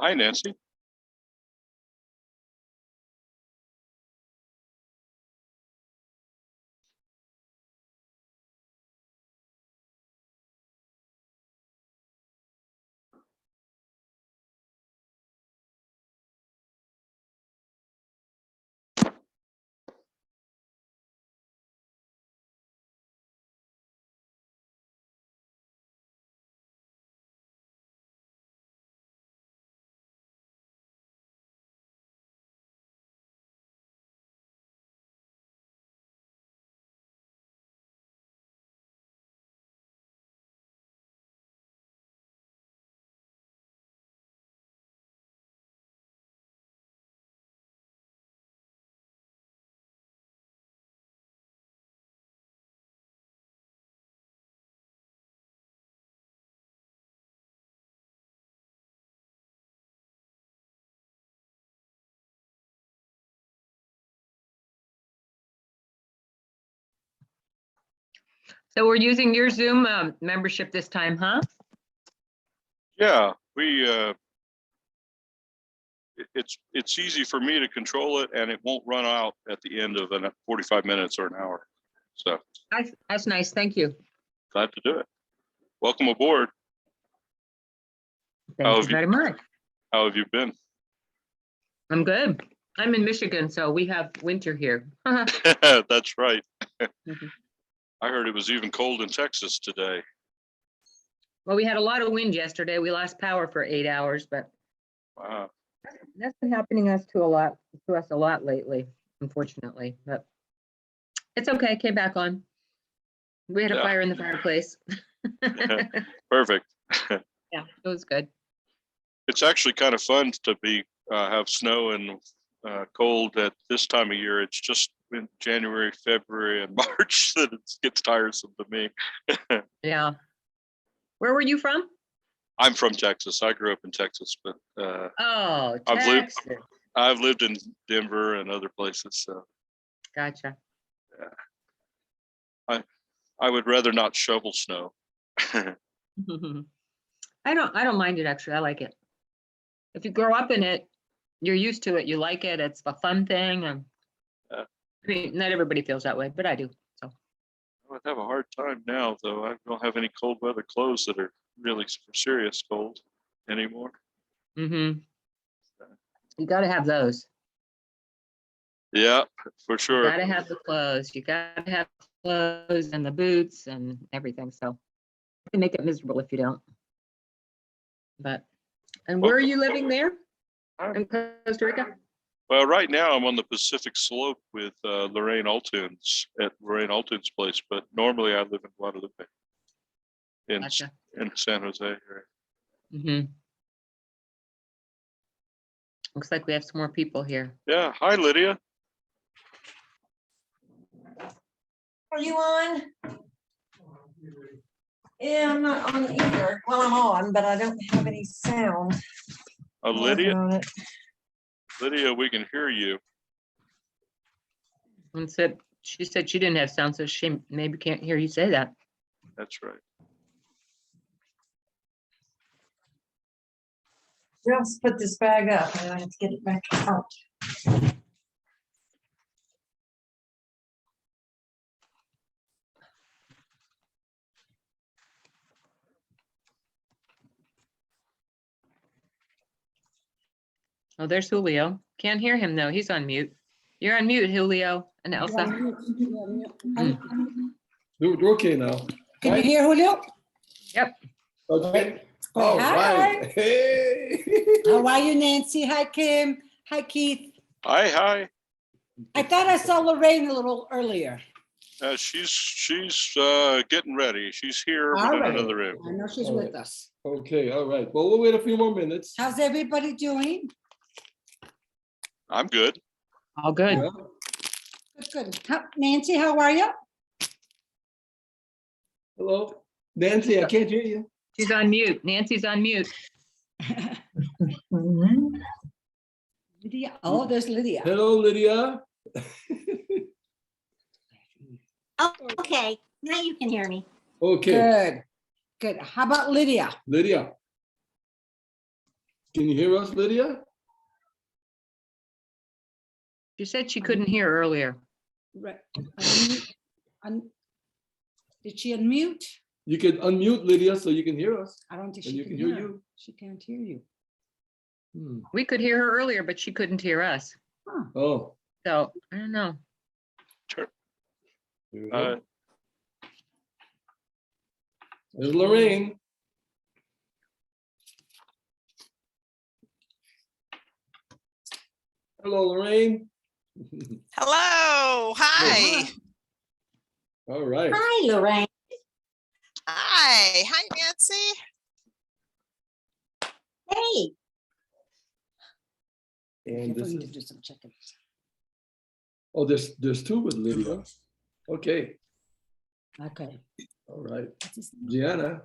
Hi, Nancy. So we're using your Zoom membership this time, huh? Yeah, it's easy for me to control it, and it won't run out at the end of 45 minutes or an hour. So That's nice. Thank you. glad to do it. Welcome aboard. Thank you very much. How have you been? I'm good. I'm in Michigan, so we have winter here. That's right. Mhm. I heard it was even cold in Texas today. Well, we had a lot of wind yesterday. We lost power for 8 hours, but Wow. that's been happening to us a lot lately, unfortunately. But it's okay. Came back on. We had a fire in the fireplace. Perfect. Yeah, it was good. It's actually kind of fun to have snow and cold at this time of year. It's just in January, February, and March that it gets tiresome to me. Yeah. Where were you from? I'm from Texas. I grew up in Texas, but Oh, Texas. Texas. I've lived in Denver and other places. So Gotcha. yeah. I would rather not shovel snow. I don't mind it actually. I like it. If you grow up in it, you're used to it. You like it. It's a fun thing. And Yeah. I mean, not everybody feels that way, but I do. So I would have a hard time now, though. I don't have any cold weather clothes that are really serious cold anymore. you got to have those. Yeah, for sure. You got to have the clothes. You got to have clothes and the boots and everything. So you can make it miserable if you don't. But, and where are you living there? In Costa Rica? Well, right now I'm on the Pacific Slope with Lorraine Altun's at Lorraine Altun's place, but normally I live in Guadalupe in Gotcha. in San Jose area. Looks like we have some more people here. Yeah. Hi, Lydia. Are you on? Yeah, I'm not on either. Well, I'm on, but I don't have any sound. Lydia, we can hear you. And she said she didn't have sound, so she maybe can't hear you say that. That's right. Just put this bag up and I have to get it back out. Oh, there's Julio. Can't hear him though. He's on mute. You're on mute, Julio and Elsa. You're okay now. Can you hear Julio? Yep. Okay. Well, All hi. right. Hey. How are you, Nancy? Hi, Kim. Hi, Keith. Hi. I thought I saw Lorraine a little earlier. She's getting ready. She's here, All but in right. another room. I know she's with us. Okay, all right. Well, we'll wait a few more minutes. How's everybody doing? I'm good. All good. Yeah. Good. Nancy, how are you? Hello, Nancy, I can't hear you. She's on mute. Nancy's on mute. Lydia. Oh, there's Lydia. Hello, Lydia. Oh, okay. Now you can hear me. Okay, Good. Good. How about Lydia? Lydia. Can you hear us, Lydia? She said she couldn't hear earlier. Right. Did she unmute? You can unmute Lydia so you can hear us. I don't think And she you can can hear hear. you. She can't hear you. Hmm. We could hear her earlier, but she couldn't hear us. Huh. Oh. So I don't know. Sure. Here we go. Uh, There's Lorraine. Hello, Lorraine. Hello, hi. All right. Hi, Lorraine. Hi, Nancy. Hey, And this Definitely need to is, do some checking. oh, there's two with Lydia. Okay. Okay. All right. What's his name? Gianna.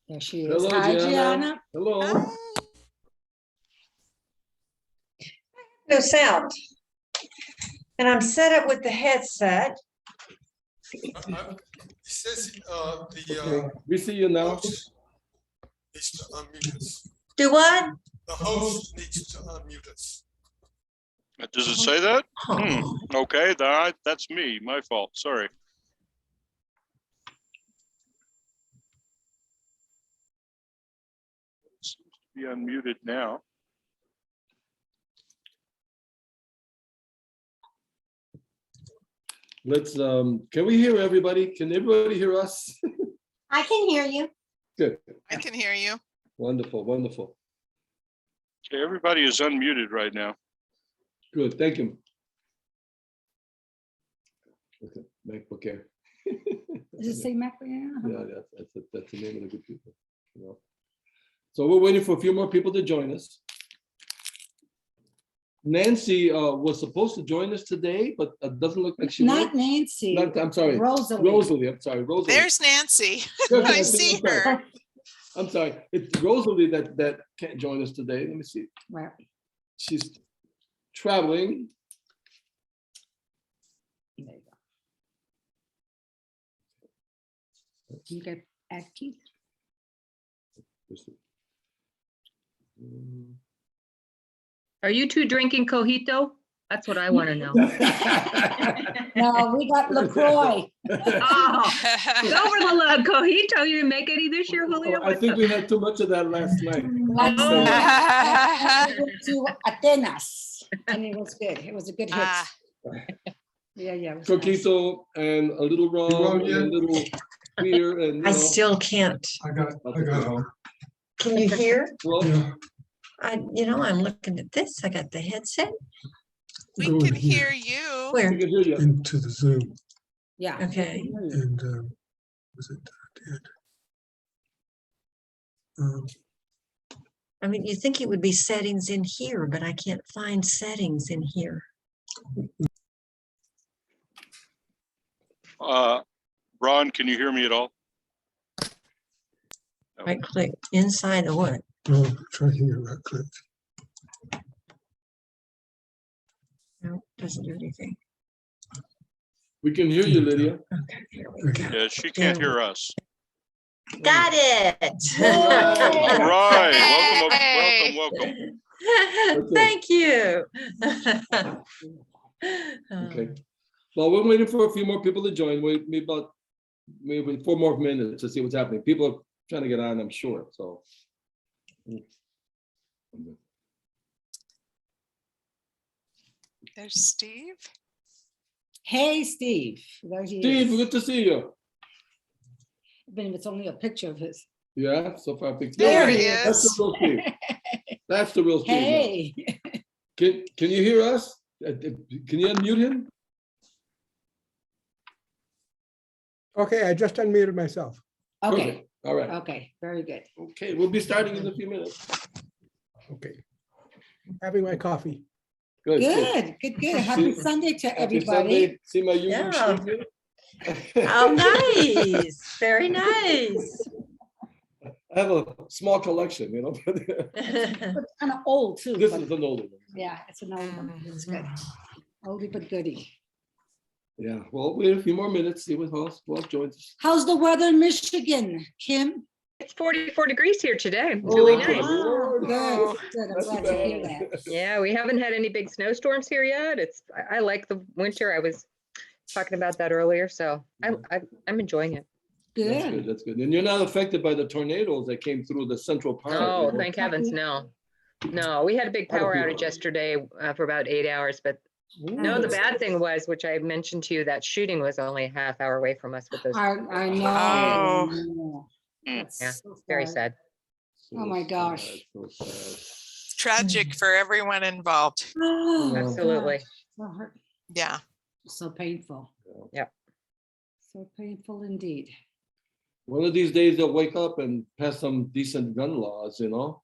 There she is. Hello, Hi, Gianna. Gianna. Hello. Hi. No sound. And I'm set up with the headset. It says Okay. We see you now. host needs to unmute us. Do what? The host needs to unmute us. Does it say that? Oh, Okay, that's me, my fault, sorry. Seems to be unmuted now. Let's, can we hear everybody? Can everybody hear us? I can hear you. Good. I can hear you. Wonderful, wonderful. Okay, everybody is unmuted right now. Good, thank you. Okay, MacBook Air. Does it say Macarena? Yeah, that's the name of the good people. You know. So we're waiting for a few more people to join us. Nancy was supposed to join us today, but it doesn't look like she will. Not Nancy. I'm sorry. Rosalie. Rosalie, I'm sorry, Rosalie. There's Nancy. Good, I Nancy, see I'm sorry. her. I'm sorry, it's Rosalie that can't join us today. Let me see. Right. She's traveling. There you go. You get active. Are you two drinking cojito? That's what I want to know. No, we got LaCroix. Oh, go for the cojito. You didn't make any this year, Julio? I think we had too much of that last night. We went to Atenas, and it was good. It was a good hit. Ah. Yeah, yeah. it was nice. Coquito and a little rum and a little beer and, you I know. still can't. I got home. Can you hear? Well, Yeah. I'm looking at this. I got the headset. We Go can in here. hear you. we Where? can hear you. Into the Zoom Yeah. Okay. and was it dead? I mean, you think it would be settings in here, but I can't find settings in here. Ron, can you hear me at all? Right click inside the what? No, try here, right click. No, doesn't do anything. We can hear you, Lydia. Okay, here we go. Yeah, she can't hear us. Got it. All right, Hey. welcome. Okay. Thank you. Okay. Well, we're waiting for a few more people to join. Wait, maybe 4 more minutes to see what's happening. People are trying to get on, I'm sure, so. There's Steve. Hey, Steve. There he Steve, is. good to see you. Even if it's only a picture of his. Yeah, so far. There he That's the is. real Steve. That's the real Steve. now. Hey. Can you hear us? Can you unmute him? Okay, I just unmuted myself. Okay, Perfect. All right. okay, very good. Okay, we'll be starting in a few minutes. Okay. Having my coffee. Good. Good. Happy Sunday to Happy everybody. Sunday. See my UU Yeah. shirt here? Oh, nice. Very nice. I have a small collection, you know. But kind of old too. This but is an older one. Yeah, it's an old one. It's good. Oldie but goodie. Yeah, well, wait a few more minutes, see what else joins us. How's the weather in Michigan, Kim? It's 44 degrees here today. It's Oh, really my nice. Lord. Good, Oh. good. I'm That's glad to hear bad. that. Yeah, we haven't had any big snowstorms here yet. I like the winter. I was talking about that earlier, so I'm enjoying it. That's good, Good. that's good. And you're not affected by the tornadoes that came through the central part. Oh, you know? thank heavens, no. No, we had a big A lot of power outage people- yesterday for about 8 hours, but no, the bad thing was, which I mentioned to you, that shooting was only a half hour away from us with those. I know. Oh. I know. Mm. That's Yeah, so Very sad. sad. So Oh my gosh. sad, so sad. It's tragic for everyone involved. Oh, Yeah. Absolutely. gosh. So hurt- Yeah. So painful. Yep. So painful indeed. One of these days they'll wake up and pass some decent gun laws, you know?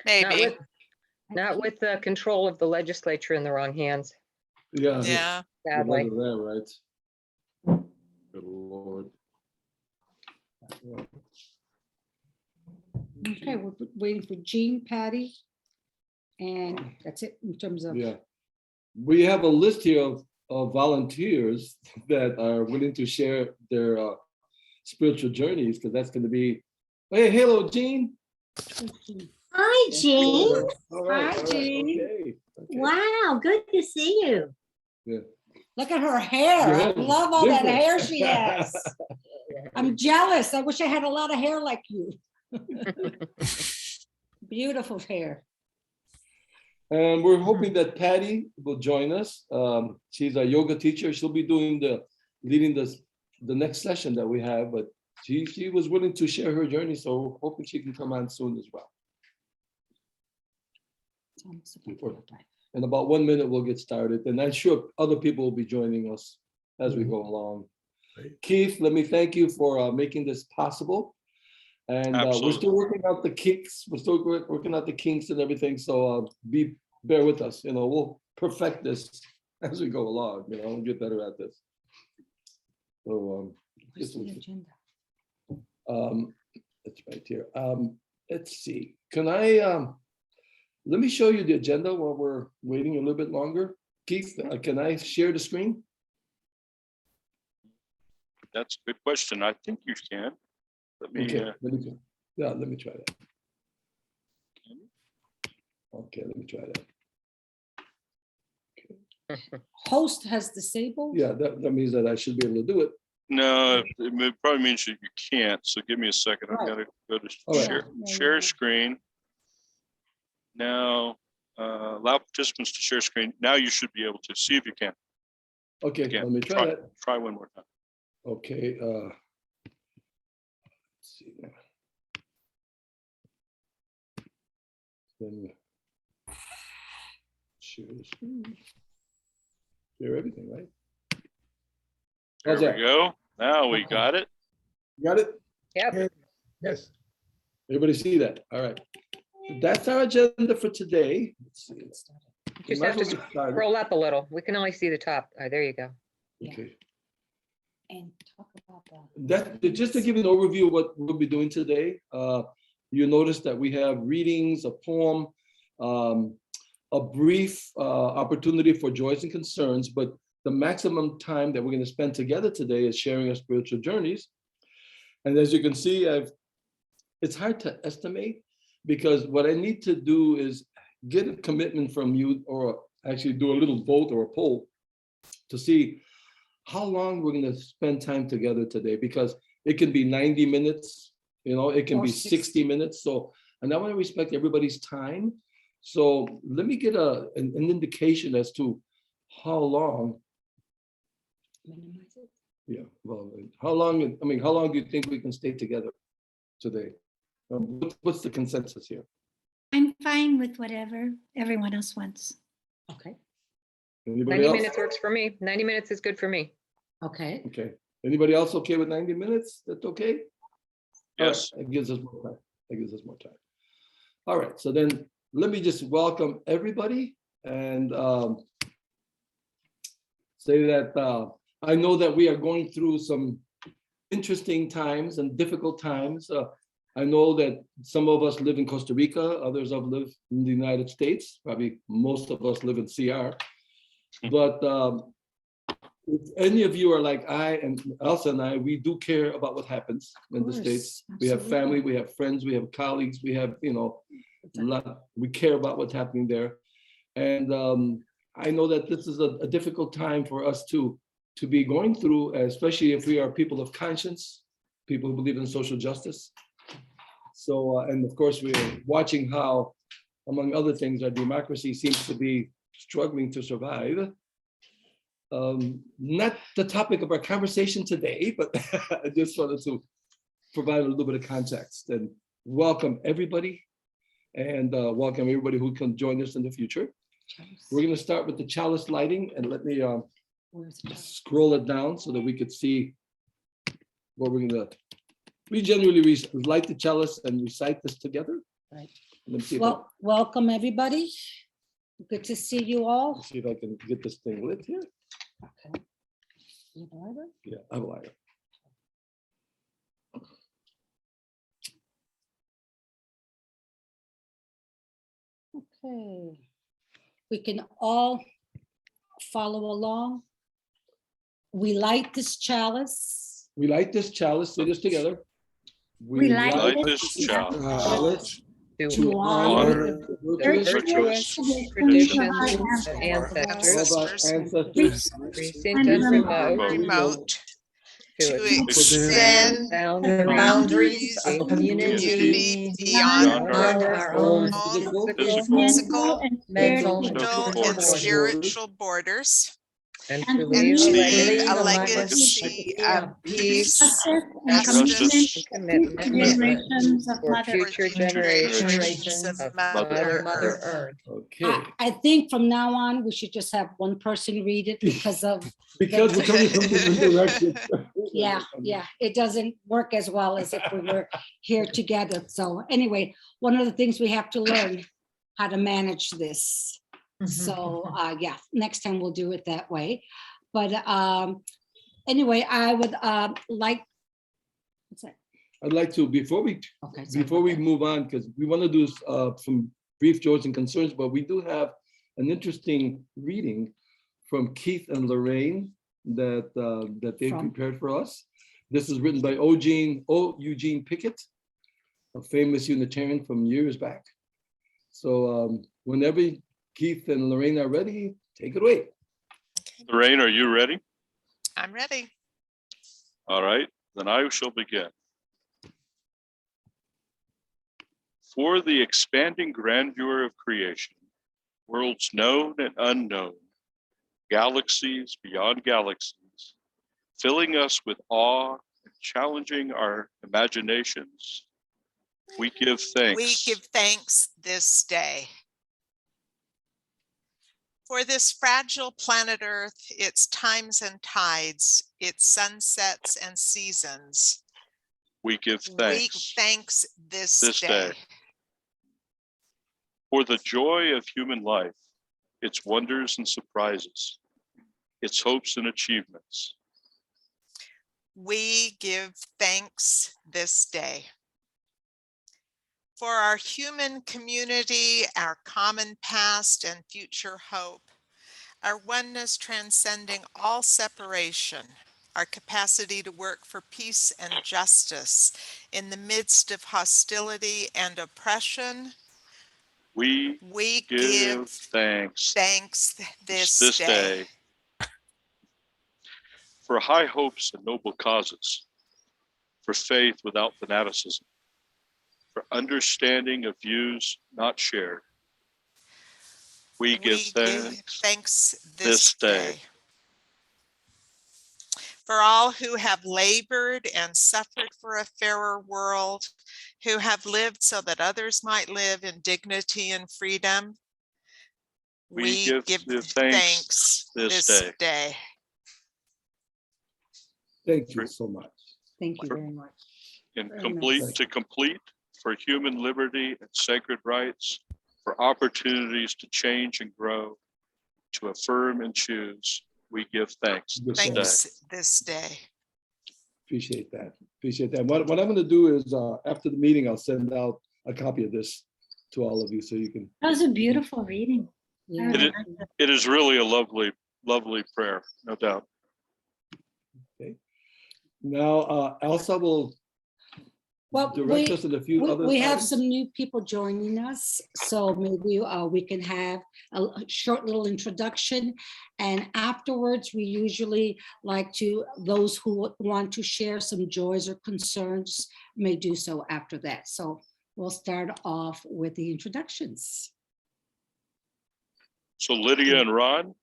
Not Maybe. with, not with the control of the legislature in the wrong hands, Yeah. Yeah. sadly. Because of that, right? Good Lord. Yeah. Okay, we're waiting for Jean, Patty. And that's it in terms of. Yeah. We have a list here of volunteers that are willing to share their spiritual journeys, because that's going to be, hey, hello, Jean. Hi, Jean. All right, Hi, all right, Jean. okay, okay. Wow, good to see you. Yeah. Look at her hair. Your I hair is love all that different. hair she has. I'm jealous. I wish I had a lot of hair like you. Beautiful hair. And we're hoping that Patty will join us. She's a yoga teacher. She'll be leading the next session that we have, but she was willing to share her journey, so hoping she can come on soon as well. In about 1 minute, we'll get started, and I'm sure other people will be joining us as we go along. Great. Keith, let me thank you for making this possible. And we're Absolutely. still working out the kinks. We're still working out the kinks and everything. So bear with us. We'll perfect this as we go along. And get better at this. So Where's the agenda? it's right here. Let's see. Can I let me show you the agenda while we're waiting a little bit longer. Keith, can I share the screen? That's a good question. I think you can. Let me, Okay, let me try that. Okay, let me try that. Host has disabled? Yeah, that means that I should be able to do it. no, it probably means that you can't. So give me a second. I've Right. got to go to All right. share screen. Now, allow participants to share screen. Now you should be able to see if you can. Okay, Again, let me try that. Try one more time. Okay. Let's see now. Then share the screen. Share everything, right? There How's we that? go. Now we Okay. got it. Got it? Yep. Yes. Everybody see that? All right. That's our agenda for today. Let's see. We Just might have as to well get started. scroll up a little. We can only see the top. Oh, there you go. Okay. And talk about the. That, just to give you an overview of what we'll be doing today, you notice that we have readings, a poem, a brief opportunity for joys and concerns, but the maximum time that we're going to spend together today is sharing our spiritual journeys. And as you can see, it's hard to estimate, because what I need to do is get a commitment from you, or actually do a little vote or a poll to see how long we're going to spend time together today, because it can be 90 minutes, it can Or be 60. 60 minutes. So, and I want to respect everybody's time. So let me get an indication as to how long, Minimize it. yeah, well, how long do you think we can stay together today? What's the consensus here? I'm fine with whatever everyone else wants. Okay, Anybody 90 else? minutes works for me. 90 minutes is good for me. okay. Okay. Anybody else okay with 90 minutes? That's okay? All right, Yes. it gives us more time. It gives us more time. All right, so then let me just welcome everybody and say that I know that we are going through some interesting times and difficult times. I know that some of us live in Costa Rica, others have lived in the United States. Probably most of us live in CR. But if any of you are like I and Elsa and I, we do care about what happens in the States. course, We have absolutely. family, we have friends, we have colleagues, we have, we care about what's happening there. And I know that this is a difficult time for us to be going through, especially if we are people of conscience, people who believe in social justice. So, and of course, we're watching how, among other things, our democracy seems to be struggling to survive. Not the topic of our conversation today, but I just wanted to provide a little bit of context and welcome everybody, and welcome everybody who can join us in the future. We're going to start with the chalice lighting, and let me Where's the chalice? scroll it down so that we could see what we're going to. We generally light the chalice and recite this together. Right. Let me see if, Well, welcome, everybody. Good to see you all. see if I can get this thing lit here. Okay. You have a lighter? Yeah, I have a lighter. Okay. We can all follow along. We light this chalice We light this chalice, say this together. We light Light this this chalice chalice to honor honor virtuous virtuous traditions of our ancestors. of our Ancestors. ancestors. recent and remote, Remote to to extend extend boundaries of community community beyond beyond our own physical, physical, mental, mental, and borders. spiritual borders, and to and leave to a leave a legacy legacy of of peace, Justice, commitment commitment for for future generations of of Mother Mother Earth. Earth. Okay, I think from now on, we should just have one person read it because of, because we're coming from different directions. yeah, it doesn't work as well as if we were here together. So anyway, one of the things we have to learn how to manage this. So yeah, next time we'll do it that way. But anyway, I would like, what's that? I'd like to, before we Okay. sorry Before about we that. move on, because we want to do some brief joys and concerns, but we do have an interesting reading from Keith and Lorraine that they From? prepared for us. This is written by Eugene Pickett, a famous Unitarian from years back. So whenever Keith and Lorraine are ready, take it away. Lorraine, are you ready? I'm ready. All right, then I shall begin. For the expanding grandeur of creation, worlds known and unknown, galaxies beyond galaxies, filling us with awe and challenging our imaginations, we give thanks. We give thanks this day. For this fragile planet Earth, its times and tides, its sunsets and seasons. We give We thanks thanks this this day. day. For the joy of human life, its wonders and surprises, its hopes and achievements. We give thanks this day. For our human community, our common past and future hope, our oneness transcending all separation, our capacity to work for peace and justice in the midst of hostility and oppression. We give thanks thanks this day. For high hopes and noble causes, for faith without fanaticism, for understanding of views not shared. We give thanks this day. For all who have labored and suffered for a fairer world, who have lived so that others might live in dignity and freedom. We give thanks this day. Thank you so much. Thank you very much. And Very complete nice. to complete for human liberty and sacred rights, for opportunities to change and grow, to affirm and choose. We give thanks this day. Thanks this day. Appreciate that. Appreciate that. What I'm going to do is after the meeting, I'll send out a copy of this to all of you so you can. That was a beautiful reading. Yeah. It is really a lovely, lovely prayer, no doubt. Okay. Now, Elsa will Well, direct us in a few other. we have items. some new people joining us, so maybe we can have a short little introduction. And afterwards, we usually like to, those who want to share some joys or concerns may do so after that. So we'll start off with the introductions. So Lydia and Ron,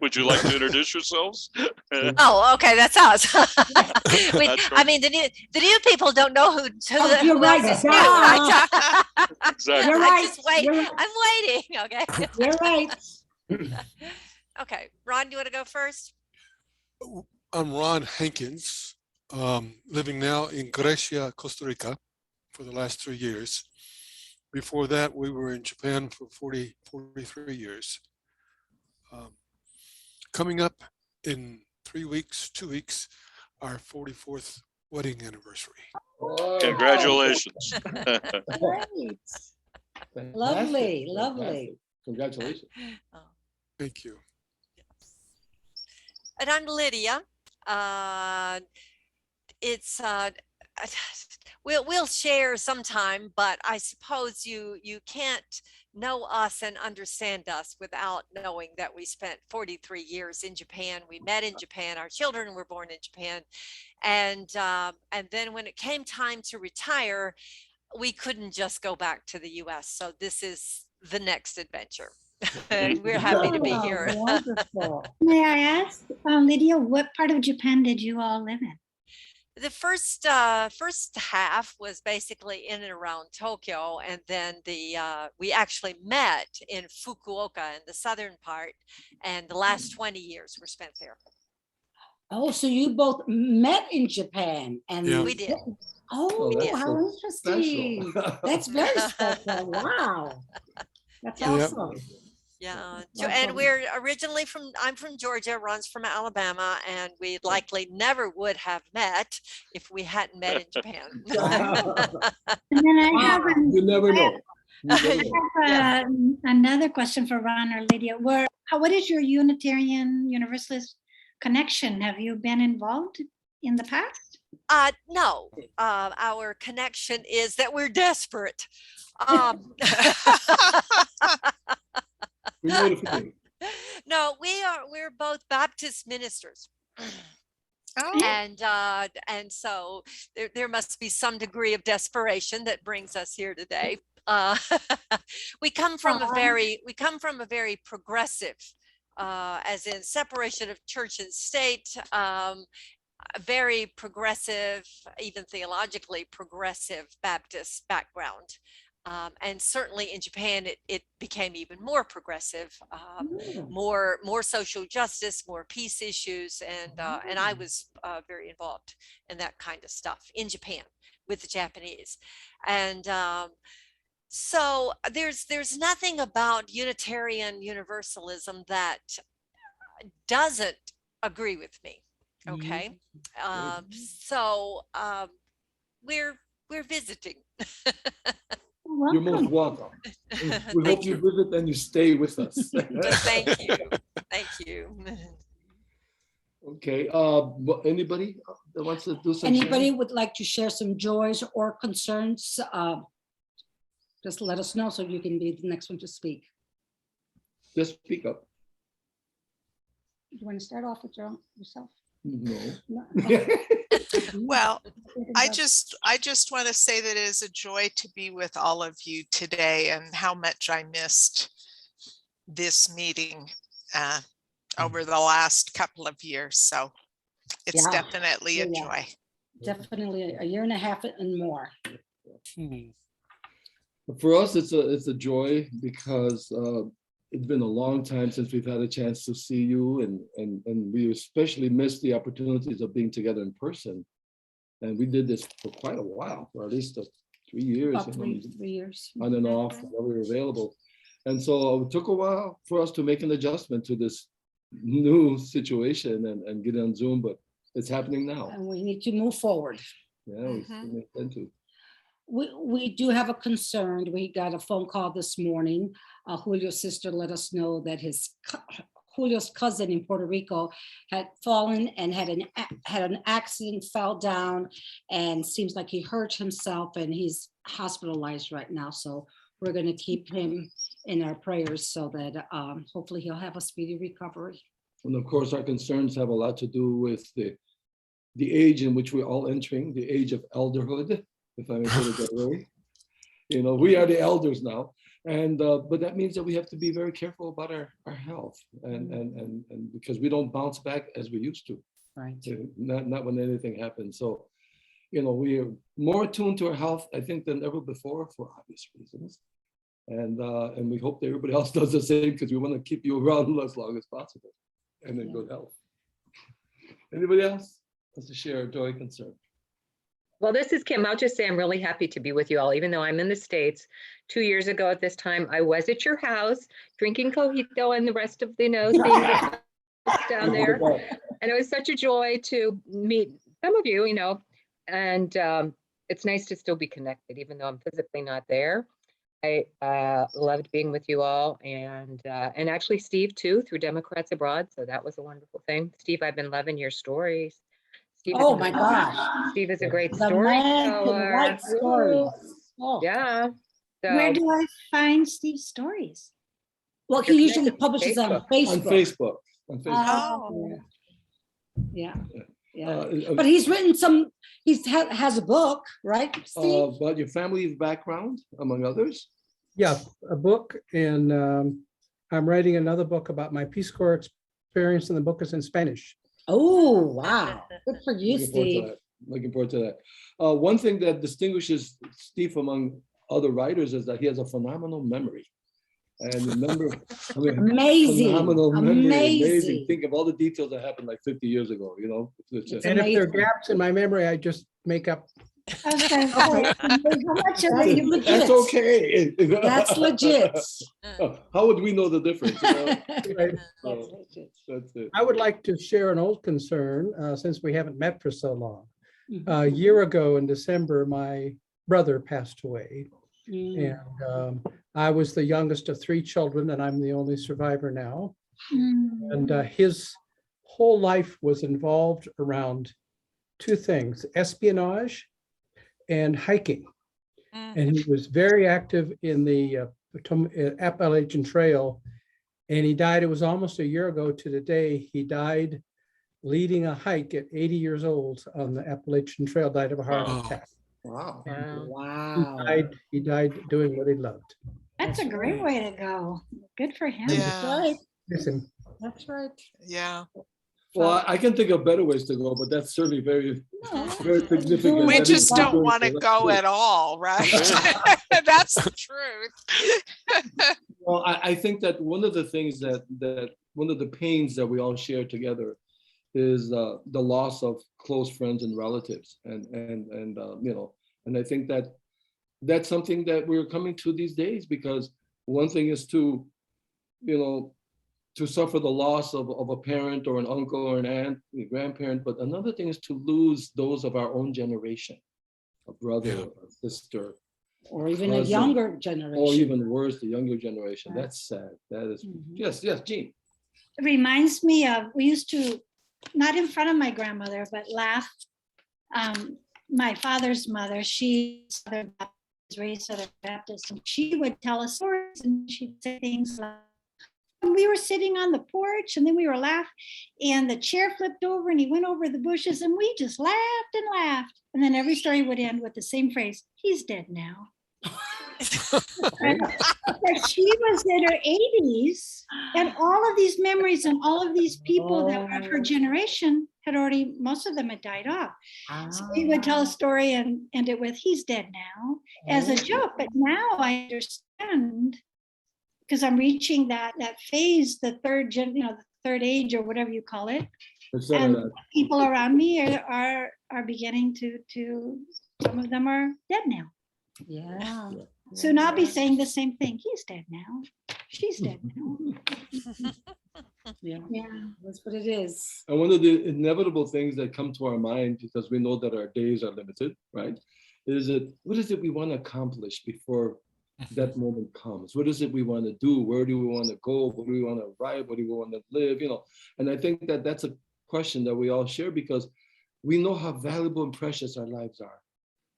would you like to introduce yourselves? Oh, okay, that's us. That's I right. mean, the new people don't know who Oh, you're who right, else is new, duh. right? Exactly. You're I right, just wait. you're right. I'm waiting. Okay. You're right. Okay, Ron, do you want to go first? I'm Ron Hankins, living now in Grecia, Costa Rica for the last 3 years. Before that, we were in Japan for 43 years. Coming up in 2 weeks, our 44th wedding anniversary. Oh, Congratulations. Great. fantastic, Lovely, fantastic. lovely. Congratulations. Oh. Thank you. And I'm Lydia. It's we'll share sometime, but I suppose you can't know us and understand us without knowing that we spent 43 years in Japan. We met in Japan. Our children were born in Japan, and then when it came time to retire, we couldn't just go back to the U.S. So this is the next adventure. And we're happy to be Oh, here. wonderful. May I ask, Lydia, what part of Japan did you all live in? The first half was basically in and around Tokyo, and then we actually met in Fukuoka in the southern part, and the last 20 years were spent there. Oh, so you both met in Japan and Yeah. We did. Oh, did. how interesting. That's very special. Wow. That's Yeah. awesome. Yeah, Well and done. we're originally I'm from Georgia, Ron's from Alabama, and we likely never would have met if we hadn't met in Japan. And then I have, You never know. You never know. Yeah. another question for Ron or Lydia. What is your Unitarian Universalist connection? Have you been involved in the past? No, our connection is that we're desperate. We know the feeling. No, we're both Baptist ministers. Oh, And so there must be some degree of desperation that brings us here today. We come from a very progressive, as in separation of church and state, a very progressive, even theologically progressive Baptist background. And certainly in Japan, it became even more progressive, more social justice, more peace issues, and I was very involved in that kind of stuff in Japan with the Japanese, and so there's nothing about Unitarian Universalism that doesn't agree with me. Okay, so we're visiting. You're most welcome. We hope you visit and you stay with us. Thank you. Thank you. Okay, but anybody that wants to do something? Anybody would like to share some joys or concerns? Just let us know so you can be the next one to speak. Just speak up. You want to start off with yourself? No. well, I just want to say that it is a joy to be with all of you today, and how much I missed this meeting over the last couple of years. So it's Yeah. definitely a Yeah. joy. Definitely a year and a half and more. For us, it's a joy because it's been a long time since we've had a chance to see you, and we especially miss the opportunities of being together in person. And we did this for quite a while, for at least 3 years, About 3 years. on and off whenever we were available. And so it took a while for us to make an adjustment to this new situation and get on Zoom, but it's happening now. And we need to move forward. Yeah, we intend to. We do have a concern. We got a phone call this morning. Julio's sister let us know that his Julio's cousin in Puerto Rico had fallen and had an accident, fell down, and seems like he hurt himself, and he's hospitalized right now. So we're going to keep him in our prayers so that hopefully he'll have a speedy recovery. And of course, our concerns have a lot to do with the age in which we're all entering, the age of elderhood, if I may put it that way. You know, we are the elders now. And but that means that we have to be very careful about our health and because we don't bounce back as we used to. Right. Not when anything happens. So, you know, we are more attuned to our health, I think, than ever before for obvious reasons. And we hope that everybody else does the same because we want to keep you around as long as possible and in good health. Anybody else wants to share a joy concern? Well, this is Kim. I'll just say I'm really happy to be with you all, even though I'm in the States. 2 years ago at this time, I was at your house drinking cojito and the rest of the, things down there. And it was such a joy to meet some of you, and it's nice to still be connected, even though I'm physically not there. I loved being with you all, and actually Steve too, through Democrats Abroad. So that was a wonderful thing. Steve, I've been loving your stories. Steve Oh my gosh. Steve is a great The man can storyteller. write stories. Oh. Yeah. So, Where do I find Steve's stories? Well, he usually publishes on Facebook. On Facebook. On Facebook. Oh. Yeah. But he's written some, has a book, right, Steve? About your family's background, among others. Yeah, a book, and I'm writing another book about my Peace Corps experience, and the book is in Spanish. Oh, wow. Good for you, Looking forward to Steve. that. Looking forward to that. One thing that distinguishes Steve among other writers is that he has a phenomenal memory. And remember, Amazing. phenomenal memory, Amazing. Think of all the details that happened like 50 years ago, It's just- And if there are amazing. gaps in my memory, I just make up. I was gonna say, how much of That's it? legit. That's okay. That's legit. How would we know the difference? Right. That's legit. That's it. I would like to share an old concern since we haven't met for so long. Mhm. A year ago in December, my brother passed away. Mm. And I was the youngest of 3 children, and I'm the only survivor now. Mm. And his whole life was involved around 2 things: espionage and hiking. And he was very active in the Appalachian Trail. And he died, it was almost a year ago to the day, he died leading a hike at 80 years old on the Appalachian Trail, died of a heart Wow. attack. Wow. Wow. He died doing what he loved. That's a That's great right. way to go. Good for him. That's Yeah. right. Listen, That's right. Yeah. Well, I can think of better ways to go, but that's certainly very, No. very significant. We That just is don't good. want to That's go good. at all, right? That's the truth. Well, I think that one of the things that one of the pains that we all share together is the loss of close friends and relatives, and I think that that's something that we're coming to these days, because one thing is to suffer the loss of a parent or an uncle or an aunt, a grandparent, but another thing is to lose those of our own generation, a brother, a sister, Or even a cousin, younger or generation. even worse, the younger generation. Yeah. That's sad. That is, Mhm. yes, Jean. It reminds me of, we used to, not in front of my grandmother, but laugh. My father's mother, she's Southern Baptist, raised Southern Baptist, and she would tell us stories, and she'd say things like, "And we were sitting on the porch, and then we were laughing, and the chair flipped over, and he went over the bushes, and we just laughed and laughed." And then every story would end with the same phrase, "He's dead now." But she was in her 80s, and all of these memories and all of these people that were of her generation had already, most of them had died off. So he would tell a story and end it with, "He's dead now," as a joke. But now I understand, because I'm reaching that phase, the third age or whatever you call it. And people around me are beginning to, some of them are dead now. Yeah. Soon I'll be saying the same thing. "He's dead now. She's dead now." Yeah, Yeah. that's what it is. And one of the inevitable things that come to our mind, because we know that our days are limited, right? Is it, what is it we want to accomplish before that moment comes. What is it we want to do? Where do we want to go? What do we want to write? What do we want to live? You know, and I think that that's a question that we all share because we know how valuable and precious our lives are.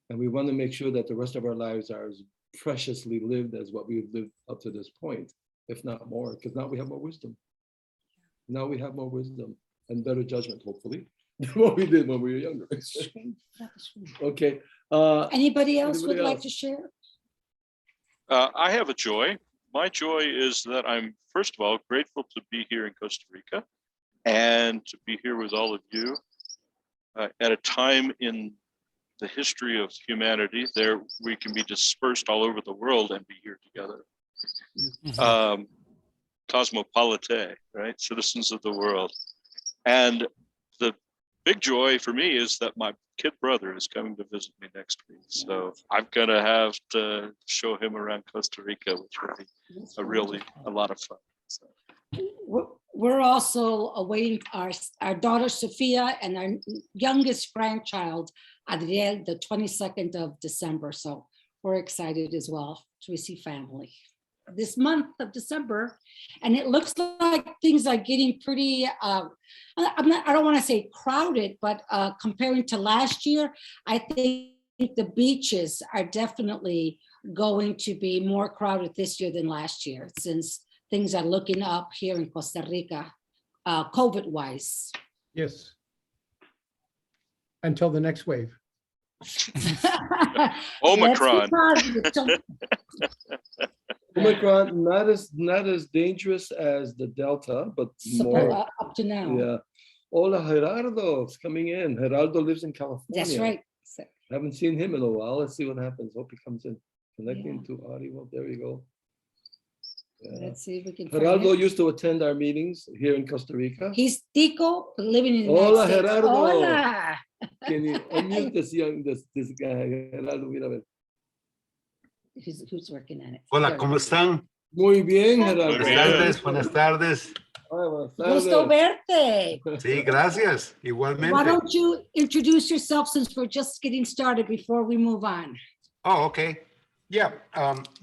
And we want to make sure that the rest of our lives are as preciously lived as what we've lived up to this point, if not more, because now we have more wisdom. Now we have more wisdom and better judgment, hopefully, than what we did when we were younger. Okay. Anybody else would Anybody like else? to share? I have a joy. My joy is that I'm, first of all, grateful to be here in Costa Rica and to be here with all of you at a time in the history of humanity. There, we can be dispersed all over the world and be here together. Cosmopolite, right? Citizens of the world. And the big joy for me is that my kid brother is coming to visit me next week. So I'm gonna have to show him around Costa Rica, which will be a lot of fun. So. We're also awaiting our daughter Sophia and our youngest grandchild, Adriel, the 22nd of December. So we're excited as well to receive family this month of December. And it looks like things are getting pretty, I don't want to say crowded, but comparing to last year, I think the beaches are definitely going to be more crowded this year than last year, since things are looking up here in Costa Rica, COVID-wise. Yes. Until the next wave. Omicron. Omicron, not as dangerous as the Delta, but more. Up to now. Yeah. Hola, Gerardo's coming in. Gerardo lives in California. That's right. Haven't seen him in a while. Let's see what happens. Hope he comes in. Connecting to audio. There you go. Yeah. Let's see if we can. Gerardo used to attend our meetings here in Costa Rica. He's Tico, living in the Hola, United States. Gerardo. Hola. Can you unmute this guy? Gerardo, mira a ver. Who's working on it? Hola, There. ¿cómo están? Muy bien, Gerardo. Muy Buenas bien. tardes, buenas tardes. Ay, buenas Gusto tardes. verte. Sí, gracias. Why Igualmente. don't you introduce yourself, since we're just getting started before we move on? Oh, okay. Yeah,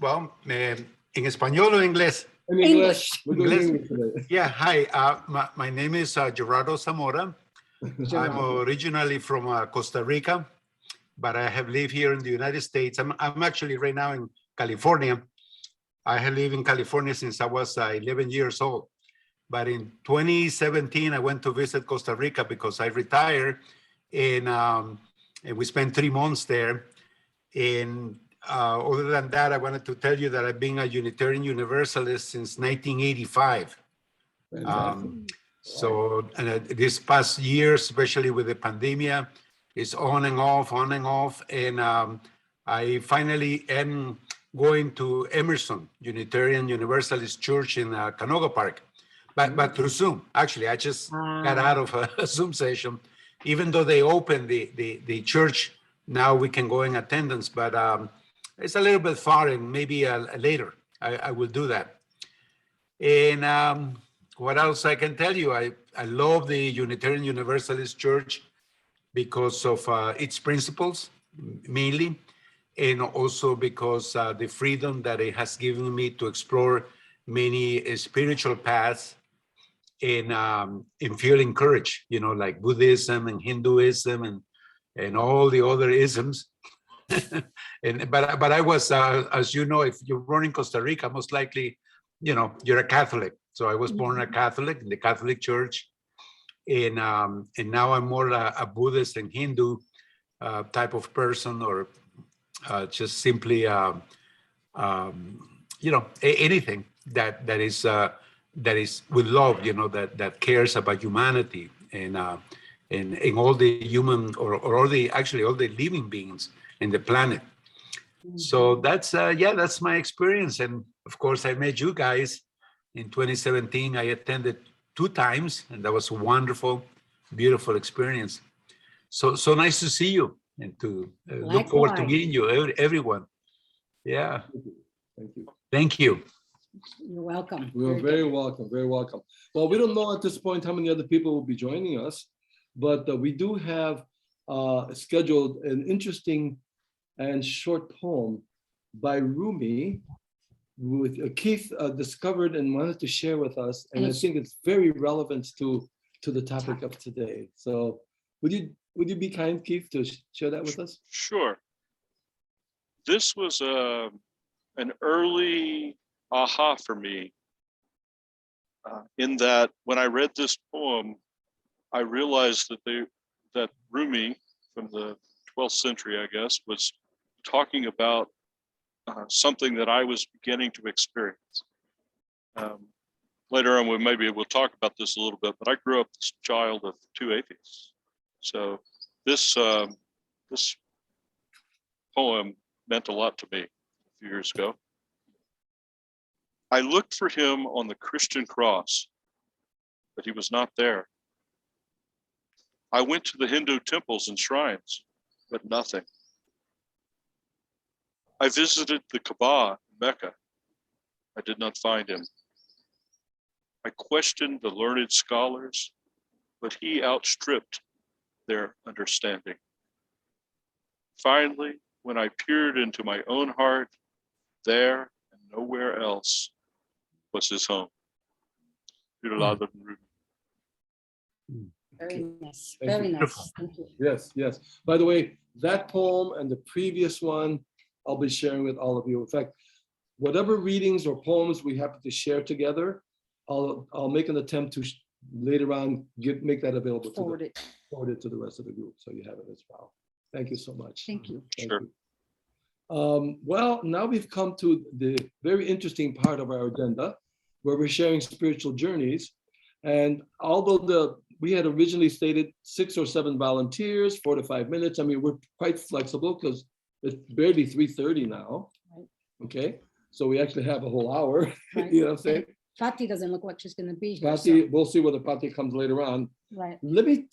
well, en español o en inglés? In English. We're doing English today. Yeah, hi. My name is Gerardo Zamora. I'm originally from Costa Rica, but I have lived here in the United States. I'm actually right now in California. I have lived in California since I was 11 years old. But in 2017, I went to visit Costa Rica because I retired, and we spent 3 months there. And other than that, I wanted to tell you that I've been a Unitarian Universalist since 1985. So this past year, especially with the pandemic, it's on and off. And I finally am going to Emerson Unitarian Universalist Church in Canoga Park, but through Zoom. Actually, I just got out of a Zoom session. Even though they opened the church, now we can go in attendance, but it's a little bit far, and maybe later I will do that. And what else I can tell you? I love the Unitarian Universalist Church because of its principles, mainly, and also because the freedom that it has given me to explore many spiritual paths and feel encouraged, you know, like Buddhism and Hinduism and all the other isms. But I was, as you know, if you're born in Costa Rica, most likely, you know, you're a Catholic. So I was born a Catholic in the Catholic Church, and now I'm more a Buddhist and Hindu type of person, or just simply, you know, anything that is with love, you know, that cares about humanity and all the human or all the living beings in the planet. So that's that's my experience. And of course, I met you guys in 2017. I attended 2 times, and that was a wonderful, beautiful experience. So nice to see you, and to look forward to meeting you, everyone. Yeah. Thank you. Thank you. You're welcome. You're very welcome, very welcome. Well, we don't know at this point how many other people will be joining us, but we do have scheduled an interesting and short poem by Rumi, with Keith discovered and wanted to share with us, and I think it's very relevant to the topic of today. So, would you be kind, Keith, to share that with us? Sure. This was an early aha for me, in that when I read this poem, I realized that Rumi from the 12th century, I guess, was talking about something that I was beginning to experience. Later on, maybe we'll talk about this a little bit, but I grew up as a child of two atheists. So this poem meant a lot to me a few years ago. I looked for him on the Christian cross, but he was not there. I went to the Hindu temples and shrines, but nothing. I visited the Kaaba in Mecca. I did not find him. I questioned the learned scholars, but he outstripped their understanding. Finally, when I peered into my own heart, there and nowhere else was his home. Very nice, Thank very you. nice. Thank you. Yes, yes. By the way, that poem and the previous one, I'll be sharing with all of you. In fact, whatever readings or poems we happen to share together, I'll make an attempt to later on make that available Forward it. forward it to the rest of the group, so you have it as well. Thank you so much. Thank you. Thank Sure. you. Well, now we've come to the very interesting part of our agenda, where we're sharing spiritual journeys. And although we had originally stated 6 or 7 volunteers, 4 to 5 minutes. I mean, we're quite flexible because it's barely 3:30 now. Right. Okay, so we actually have a whole hour. Right. You know what I'm saying? Fatih doesn't look like she's gonna be here. Patti, we'll see whether Patti comes later on. Right. Let me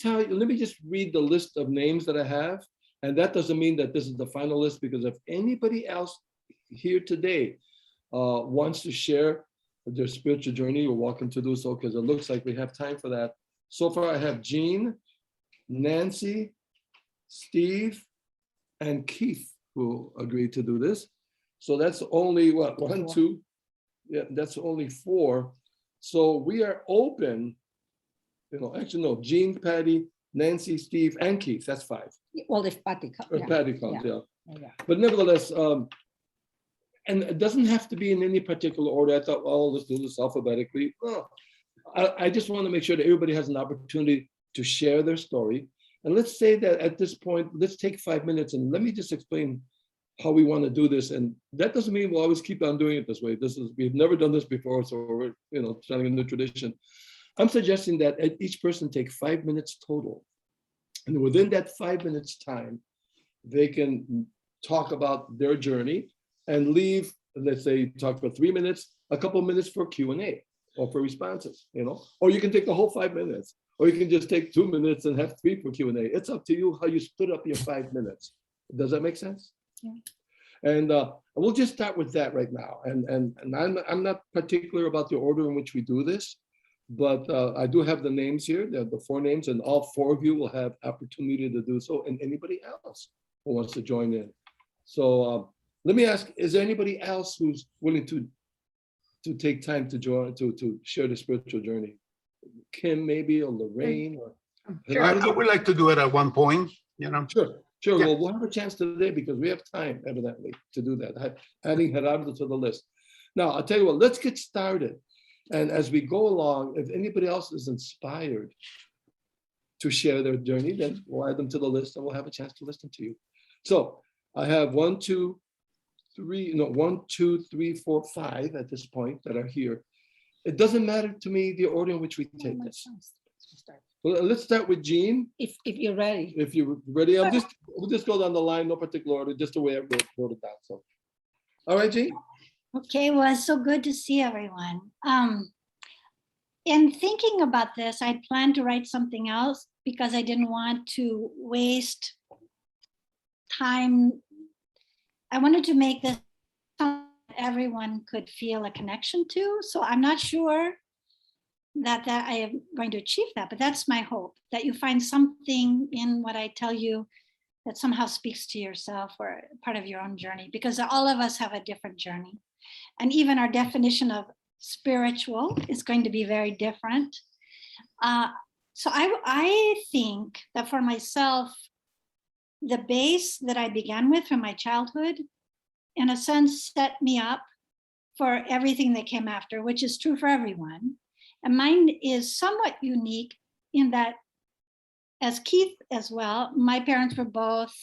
just read the list of names that I have. And that doesn't mean that this is the final list, because if anybody else here today wants to share their spiritual journey, you're welcome to do so, because it looks like we have time for that. So far, I have Jean, Nancy, Steve, and Keith who agreed to do this. So that's only what, 1, 2, yeah, that's only 4. So we are open, actually no, Jean, Patty, Nancy, Steve, and Keith, that's 5. Well, if Patty Or comes. Patty comes, yeah. Yeah. But nevertheless, and it doesn't have to be in any particular order. I thought, well, let's do this alphabetically. Well, I just want to make sure that everybody has an opportunity to share their story. And let's say that at this point, let's take 5 minutes and let me just explain how we want to do this. And that doesn't mean we'll always keep on doing it this way. We've never done this before, so we're starting a new tradition. I'm suggesting that each person take 5 minutes total. And within that 5 minutes time, they can talk about their journey and leave, let's say, talk for 3 minutes, a couple of minutes for Q&A or for responses, or you can take the whole 5 minutes, or you can just take 2 minutes and have 3 for Q&A. It's up to you how you split up your 5 minutes. Does that make sense? Yeah. And we'll just start with that right now. And I'm not particular about the order in which we do this, but I do have the names here, the 4 names, and all 4 of you will have opportunity to do so, and anybody else who wants to join in. So let me ask, is there anybody else who's willing to take time to join, to share the spiritual journey? Kim, maybe, or Lorraine, or I would like to do it at one point, Sure. Yeah. Well, we'll have a chance today because we have time, evidently, to do that. Adding Gerardo to the list. Now, I'll tell you what, let's get started. And as we go along, if anybody else is inspired to share their journey, then we'll add them to the list and we'll have a chance to listen to you. So I have 1, 2, 3, 4, 5 at this point that are here. It doesn't matter to me the order in which we take this. Well, let's start with Jean. If you're ready. If you're ready, we'll just go down the line, no particular order, just the way I wrote it down. So, all right, Jean. Okay, well, it's so good to see everyone. In thinking about this, I planned to write something else because I didn't want to waste time. I wanted to make this something everyone could feel a connection to. So I'm not sure that I am going to achieve that, but that's my hope, that you find something in what I tell you that somehow speaks to yourself or part of your own journey, because all of us have a different journey. And even our definition of spiritual is going to be very different. So I think that for myself, the base that I began with from my childhood, in a sense, set me up for everything that came after, which is true for everyone. And mine is somewhat unique in that, as Keith as well, my parents were both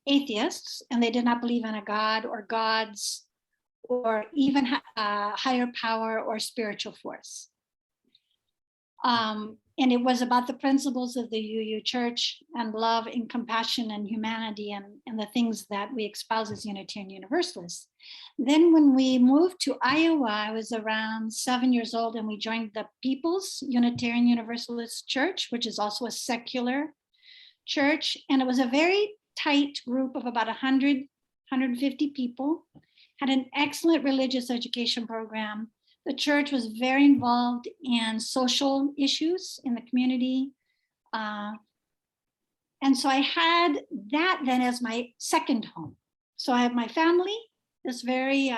atheists, and they did not believe in a God or gods or even a higher power or spiritual force. And it was about the principles of the UU Church and love and compassion and humanity and the things that we espouse as Unitarian Universalists. Then when we moved to Iowa, I was around 7 years old, and we joined the People's Unitarian Universalist Church, which is also a secular church. And it was a very tight group of about 100, 150 people, had an excellent religious education program. The church was very involved in social issues in the community. And so I had that then as my second home. So I had my family, this very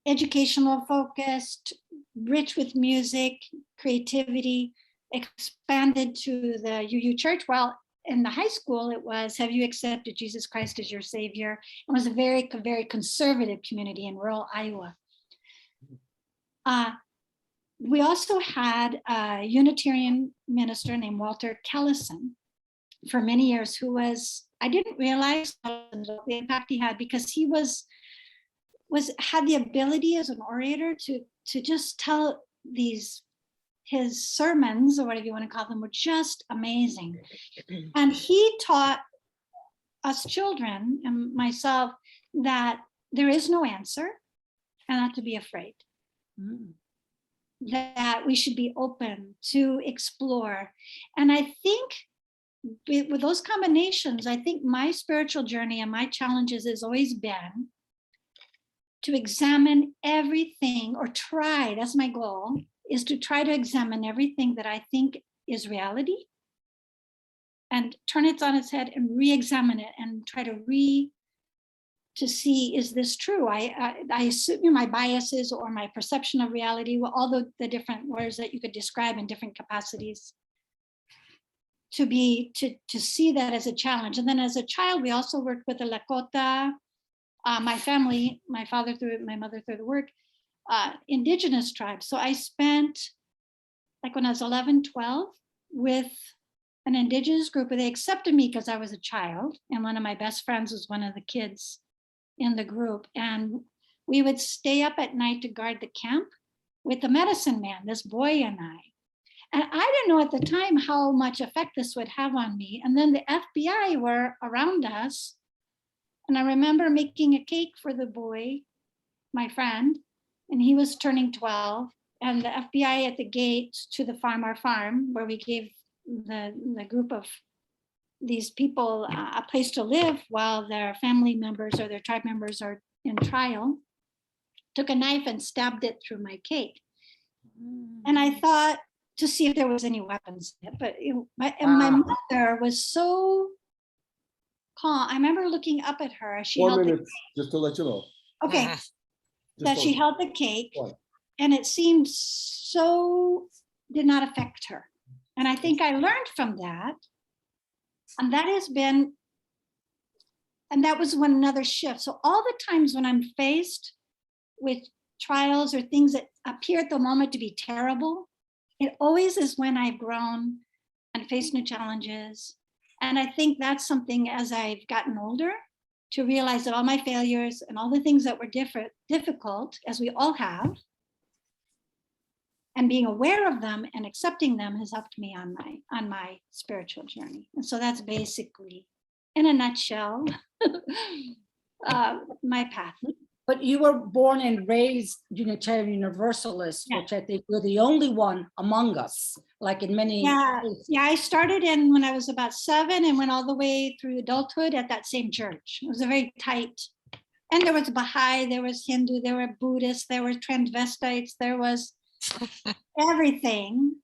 educational focused, rich with music, creativity, expanded to the UU Church. While in the high school, it was, have you accepted Jesus Christ as your savior? It was a very, very conservative community in rural Iowa. We also had a Unitarian minister named Walter Kellison for many years, who was, I didn't realize the impact he had, because he had the ability as an orator to just tell his sermons, or whatever you want to call them, were just amazing. And he taught us children and myself that there is no answer and not to be afraid. That we should be open to explore. And I think with those combinations, I think my spiritual journey and my challenges has always been to examine everything, or try, that's my goal, is to try to examine everything that I think is reality and turn it on its head and re-examine it and try to see, is this true? I assume my biases or my perception of reality, well, all the different words that you could describe in different capacities, to see that as a challenge. And then as a child, we also worked with the Lakota, my family, my father through it, my mother through the work, indigenous tribes. So I spent, like when I was 11, 12, with an indigenous group, where they accepted me because I was a child. And one of my best friends was one of the kids in the group. And we would stay up at night to guard the camp with the medicine man, this boy and I. And I didn't know at the time how much effect this would have on me. And then the FBI were around us. And I remember making a cake for the boy, my friend, and he was turning 12. And the FBI at the gate to the farm, our farm, where we gave the group of these people a place to live while their family members or their tribe members are in trial, took a knife and stabbed it through my cake. And I thought, to see if there was any weapons in it, my mother was so calm. I remember looking up at her as she 4 held minutes, just to let you know. okay, Just that she held the cake, and it seemed so did not affect her. And I think I learned from that. And that has been, and that was when another shift. So all the times when I'm faced with trials or things that appear at the moment to be terrible, it always is when I've grown and faced new challenges. And I think that's something, as I've gotten older, to realize that all my failures and all the things that were difficult, as we all have, and being aware of them and accepting them has helped me on my spiritual journey. And so that's basically, in a nutshell, my path. But you were born and raised Unitarian Universalist, Yeah. which I think we're the only one among us, like in many. Yeah, places. yeah. I started in when I was about 7 and went all the way through adulthood at that same church. It was a very tight, and there was Baha'i, there was Hindu, there were Buddhists, there were transvestites, there was everything.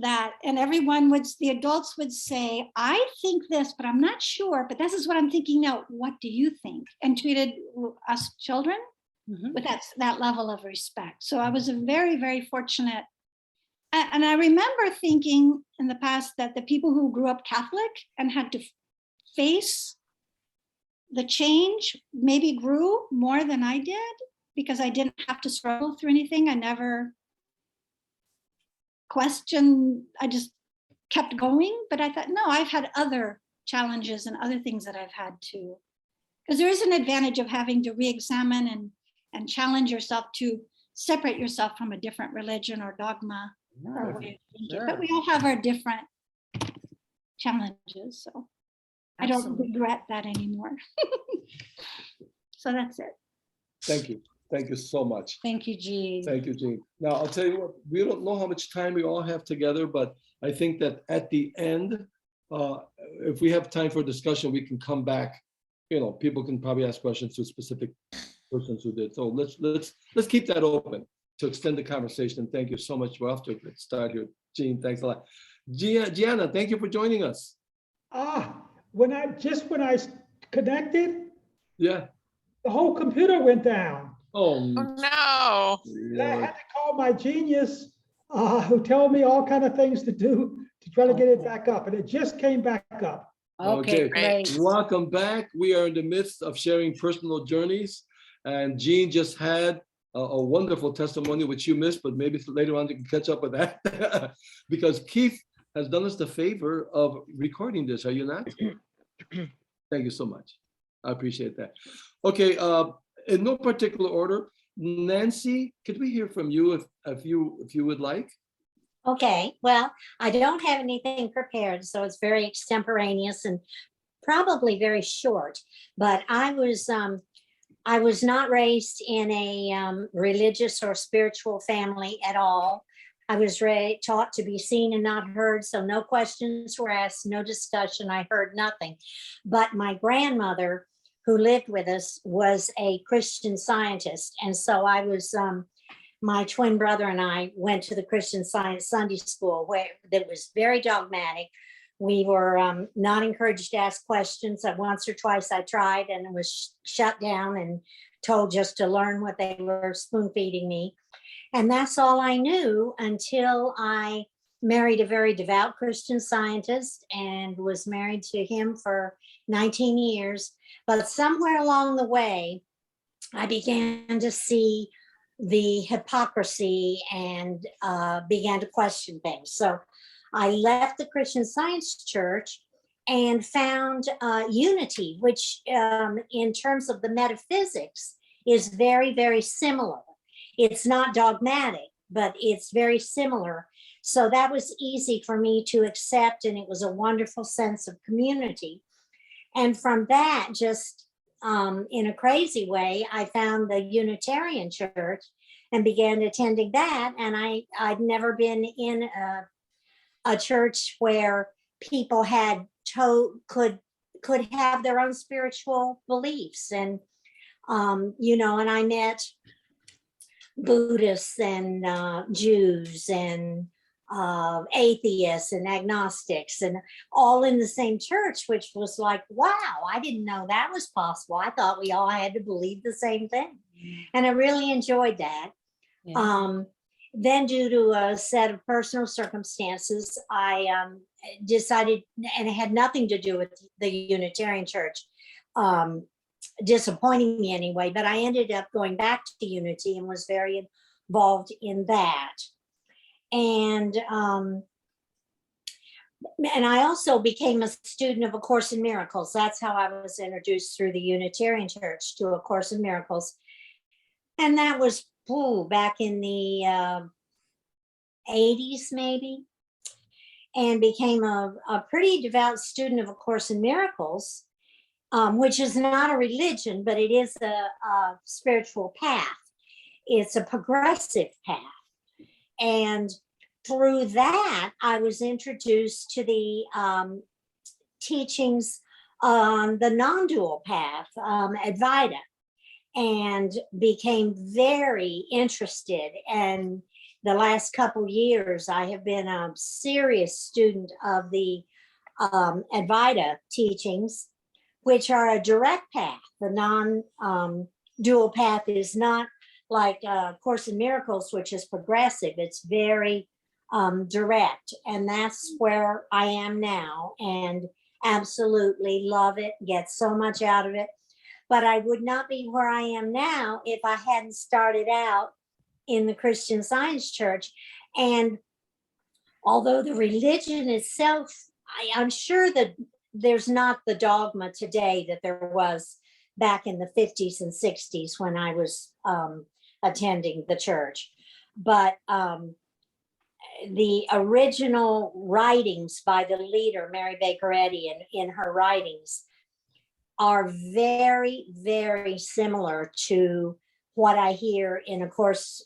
that, and the adults would say, I think this, but I'm not sure, but this is what I'm thinking now. What do you think? And treated us children with that level of respect. So I was a very, very fortunate. And I remember thinking in the past that the people who grew up Catholic and had to face the change maybe grew more than I did, because I didn't have to struggle through anything. I never questioned, I just kept going. But I thought, no, I've had other challenges and other things that I've had to, because there is an advantage of having to re-examine and challenge yourself to separate yourself from a different religion or dogma or way of thinking. But we all have our different challenges. So I don't regret that anymore. So that's it. Thank you. Thank you so much. Thank you, Jean. Thank you, Jean. Now, I'll tell you what, we don't know how much time we all have together, but I think that at the end, if we have time for discussion, we can come back. You know, people can probably ask questions to specific persons who did. So let's keep that open to extend the conversation. Thank you so much. We'll have to start here. Jean, thanks a lot. Gianna, thank you for joining us. When I connected, Yeah. the whole computer went down. Oh, No. And I had to call my genius, who told me all kind of things to do to try to get it back up, and it just came back up. Okay, great. Welcome back. We are in the midst of sharing personal journeys, and Jean just had a wonderful testimony, which you missed, but maybe later on you can catch up with that, because Keith has done us the favor of recording this. Are you not? Thank you so much. I appreciate that. Okay, in no particular order, Nancy, could we hear from you if you would like? Okay, well, I don't have anything prepared, so it's very extemporaneous and probably very short. But I was not raised in a religious or spiritual family at all. I was taught to be seen and not heard, so no questions were asked, no discussion. I heard nothing. But my grandmother, who lived with us, was a Christian Scientist, and so I was. My twin brother and I went to the Christian Science Sunday School, where that was very dogmatic. We were not encouraged to ask questions. Once or twice I tried and it was shut down and told just to learn what they were spoon feeding me. And that's all I knew until I married a very devout Christian Scientist and was married to him for 19 years. But somewhere along the way, I began to see the hypocrisy and began to question things. So I left the Christian Science Church and found unity, which in terms of the metaphysics is very, very similar. It's not dogmatic, but it's very similar. So that was easy for me to accept, and it was a wonderful sense of community. And from that, just in a crazy way, I found the Unitarian Church and began attending that. And I'd never been in a church where people could have their own spiritual beliefs. And, and I met Buddhists and Jews and atheists and agnostics, and all in the same church, which was like, wow, I didn't know that was possible. I thought we all had to believe the same thing. And I really enjoyed that. Yeah. Then due to a set of personal circumstances, I decided, and it had nothing to do with the Unitarian Church, disappointing me anyway, but I ended up going back to Unity and was very involved in that. And I also became a student of A Course in Miracles. That's how I was introduced through the Unitarian Church to A Course in Miracles. And that was back in the 80s maybe, and became a pretty devout student of A Course in Miracles, which is not a religion, but it is a spiritual path. It's a progressive path. And through that, I was introduced to the teachings on the non-dual path, Advaita, and became very interested and the last couple years, I have been a serious student of the Advaita teachings, which are a direct path. The non-dual path is not like Course in Miracles, which is progressive. It's very direct, and that's where I am now, and absolutely love it, get so much out of it. But I would not be where I am now if I hadn't started out in the Christian Science Church. And although the religion itself, I'm sure that there's not the dogma today that there was back in the 50s and 60s when I was attending the church. But the original writings by the leader, Mary Baker Eddy, in her writings are very, very similar to what I hear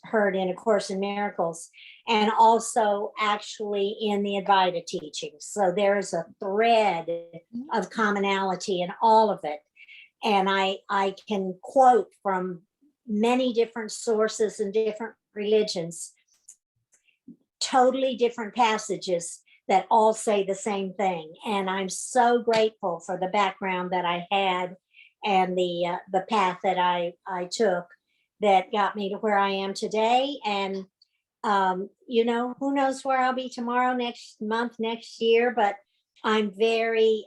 heard in A Course in Miracles, and also actually in the Advaita teachings. So there's a thread of commonality in all of it. And I can quote from many different sources and different religions, totally different passages that all say the same thing. And I'm so grateful for the background that I had and the path that I took that got me to where I am today. And, you know, who knows where I'll be tomorrow, next month, next year, but I'm very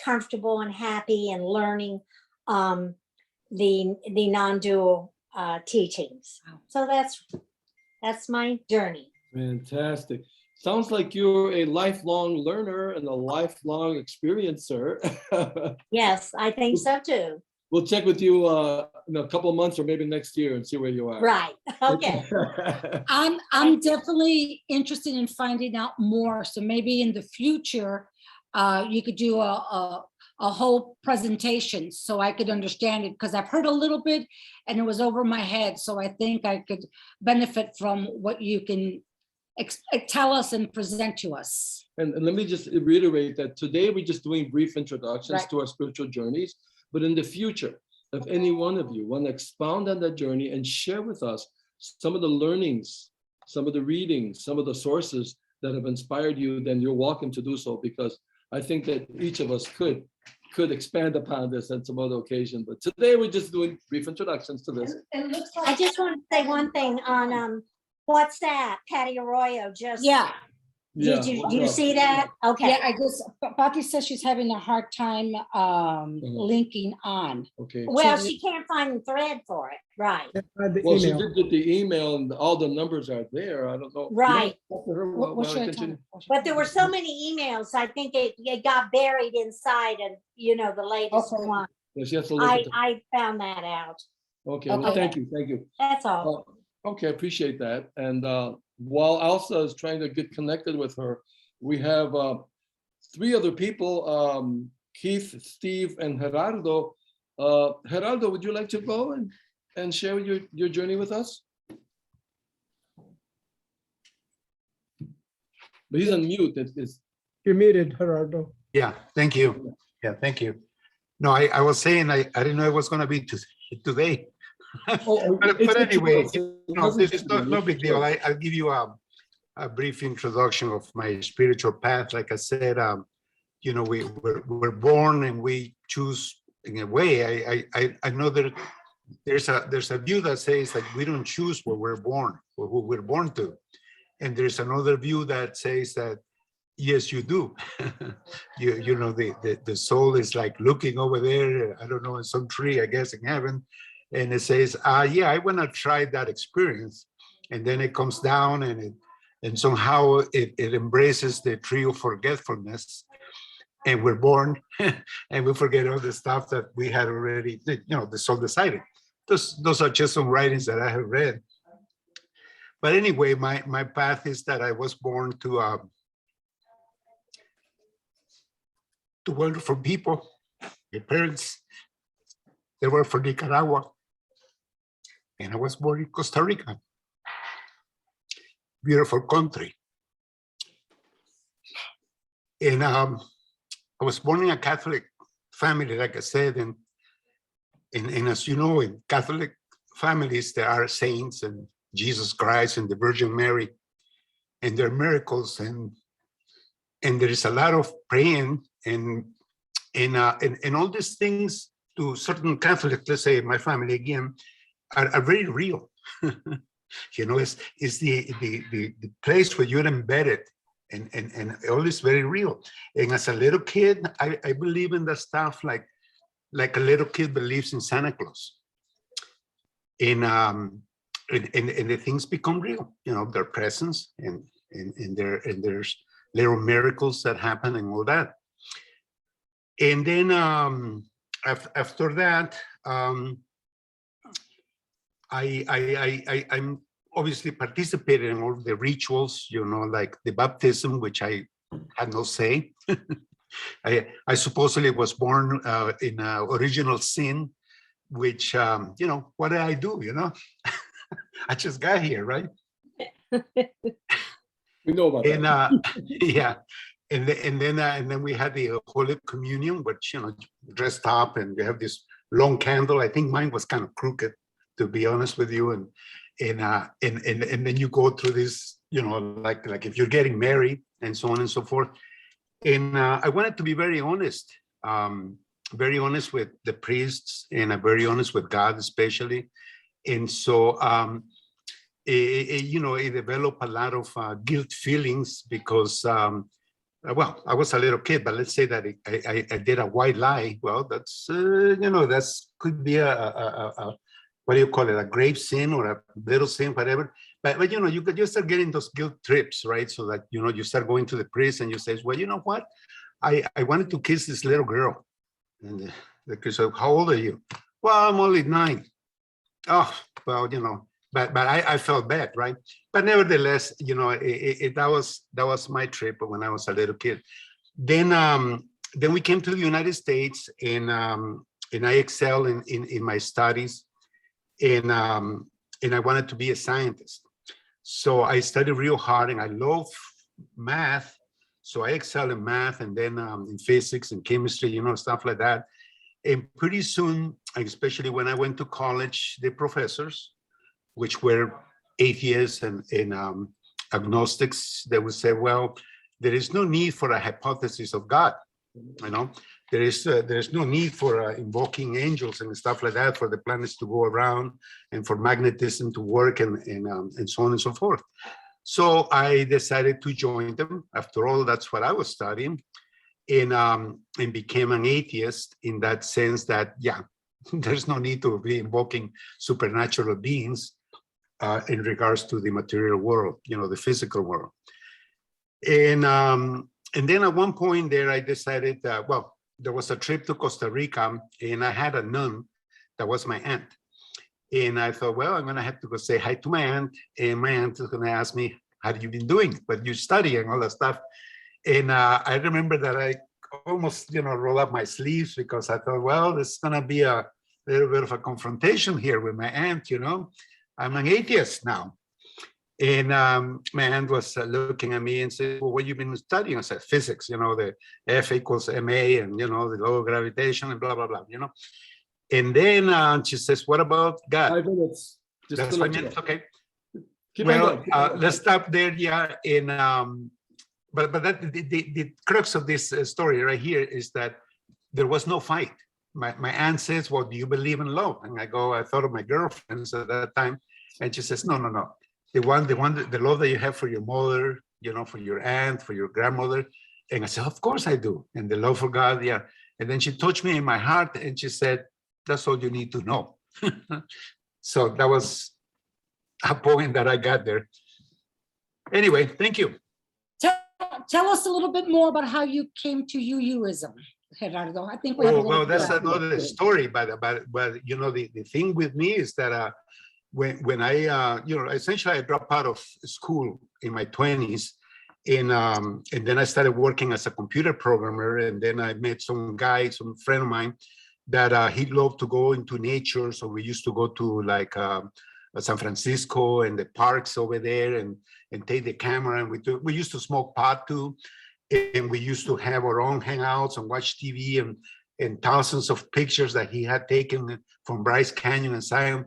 comfortable and happy and learning the non-dual teachings. So that's my journey. Fantastic. Sounds like you're a lifelong learner and a lifelong experiencer. Yes, I think so too. We'll check with you in a couple of months or maybe next year and see where you are. Right. Okay. I'm definitely interested in finding out more. So maybe in the future, you could do a whole presentation so I could understand it, because I've heard a little bit and it was over my head. So I think I could benefit from what you can tell us and present to us. And let me just reiterate that today we're just doing brief introductions to our spiritual journeys, but in the future, if any one of you want to expound on that journey and share with us some of the learnings, some of the readings, some of the sources that have inspired you, then you're welcome to do so, because I think that each of us could expand upon this on some other occasion. But today we're just doing brief introductions to this. I just want to say one thing on what's that? Patty Arroyo just. Yeah. Did you see that? Okay. Yeah, I guess Patty says she's having a hard time linking on. Okay. Well, she can't find the thread for it. Right. Well, she did get the email and all the numbers are there. I don't know. Right. But there were so many emails. I think it got buried inside and, you know, the latest one. Yeah, she has to look at I found that out. Okay. Well, thank you. Thank you. That's all. Okay, I appreciate that. And while Elsa is trying to get connected with her, we have 3 other people, Keith, Steve, and Gerardo. Gerardo, would you like to go and share your journey with us? But he's on mute. You're muted, Gerardo. Yeah, thank you. Yeah, thank you. No, I was saying I didn't know it was going to be today. But anyway, this is no big deal. I'll give you a brief introduction of my spiritual path. Like I said, you know, we're born and we choose in a way. I know that there's a view that says that we don't choose where we're born or who we're born to, and there's another view that says that yes, you do. you know, the soul is like looking over there. I don't know, in some tree, I guess, in heaven. And it says, yeah, I want to try that experience. And then it comes down and somehow it embraces the tree of forgetfulness. And we're born and we forget all the stuff that we had already, you know, the soul decided. Those are just some writings that I have read. But anyway, my path is that I was born to wonderful people. My parents, they were from Nicaragua. And I was born in Costa Rica. Beautiful country. And I was born in a Catholic family, like I said, and as you know, in Catholic families, there are saints and Jesus Christ and the Virgin Mary and their miracles, and there is a lot of praying and all these things to certain Catholics, let's say my family again, are very real. You know, it's the place where you're embedded, and all is very real. And as a little kid, I believe in the stuff like a little kid believes in Santa Claus. And the things become real, you know, their presence and there's little miracles that happen and all that. And then after that, I'm obviously participated in all the rituals, you know, like the baptism, which I had no say. I supposedly was born in original sin, which, you know, what did I do, you know? I just got here, right? We know about And that. yeah, and then we had the Holy Communion, which, you know, dressed up, and we have this long candle. I think mine was kind of crooked, to be honest with you. And then you go through this, you know, like if you're getting married and so on and so forth. And I wanted to be very honest with the priests, and very honest with God, especially. And so, you know, it developed a lot of guilt feelings because, well, I was a little kid, but let's say that I did a white lie. Well, that's, you know, that's could be a what do you call it, a grave sin or a little sin, whatever. But you know, you start getting those guilt trips, right? So that, you know, you start going to the priest and you say, well, you know what? I wanted to kiss this little girl. And the priest said, how old are you? Well, I'm only 9. Oh, well, you know, but I felt bad, right? But nevertheless, you know, that was my trip when I was a little kid. Then we came to the United States, and I excelled in my studies, and I wanted to be a scientist. So I studied real hard, and I love math. So I excelled in math, and then in physics and chemistry, you know, stuff like that. And pretty soon, especially when I went to college, the professors, which were atheists and agnostics, they would say, well, there is no need for a hypothesis of God. You know, there's no need for invoking angels and stuff like that, for the planets to go around and for magnetism to work and so on and so forth. So I decided to join them. After all, that's what I was studying, and became an atheist in that sense that, yeah, there's no need to be invoking supernatural beings in regards to the material world, you know, the physical world. And then at one point there, I decided that, well, there was a trip to Costa Rica, and I had a nun that was my aunt. And I thought, well, I'm going to have to go say hi to my aunt, and my aunt is going to ask me, how have you been doing? What you study and all that stuff. And I remember that I almost, you know, roll up my sleeves, because I thought, well, this is going to be a little bit of a confrontation here with my aunt, you know. I'm an atheist now. And my aunt was looking at me and said, well, what have you been studying? I said, physics, you know, the F equals ma, and, you know, the law of gravitation and blah, blah, blah, you know. And then she says, what about God? 5 minutes. Just That's to 5 let you minutes, know. okay. Keep on Well, going, keep on going. let's stop there, yeah. And but that the crux of this story right here is that there was no fight. My aunt says, well, do you believe in love? And I go, I thought of my girlfriends at that time. And she says, no. The love that you have for your mother, you know, for your aunt, for your grandmother. And I said, of course I do. And the love for God, yeah. And then she touched me in my heart, and she said, that's all you need to know. So that was a point that I got there. Anyway, thank you. Tell us a little bit more about how you came to UUism, Gerardo. I think we have a Oh, little well, that's bit. another story, but you know, the thing with me is that when I, you know, essentially I dropped out of school in my 20s, and then I started working as a computer programmer, and then I met some friend of mine, that he loved to go into nature. So we used to go to like San Francisco and the parks over there, and take the camera, and we used to smoke pot too, and we used to have our own hangouts and watch TV, and thousands of pictures that he had taken from Bryce Canyon and Zion.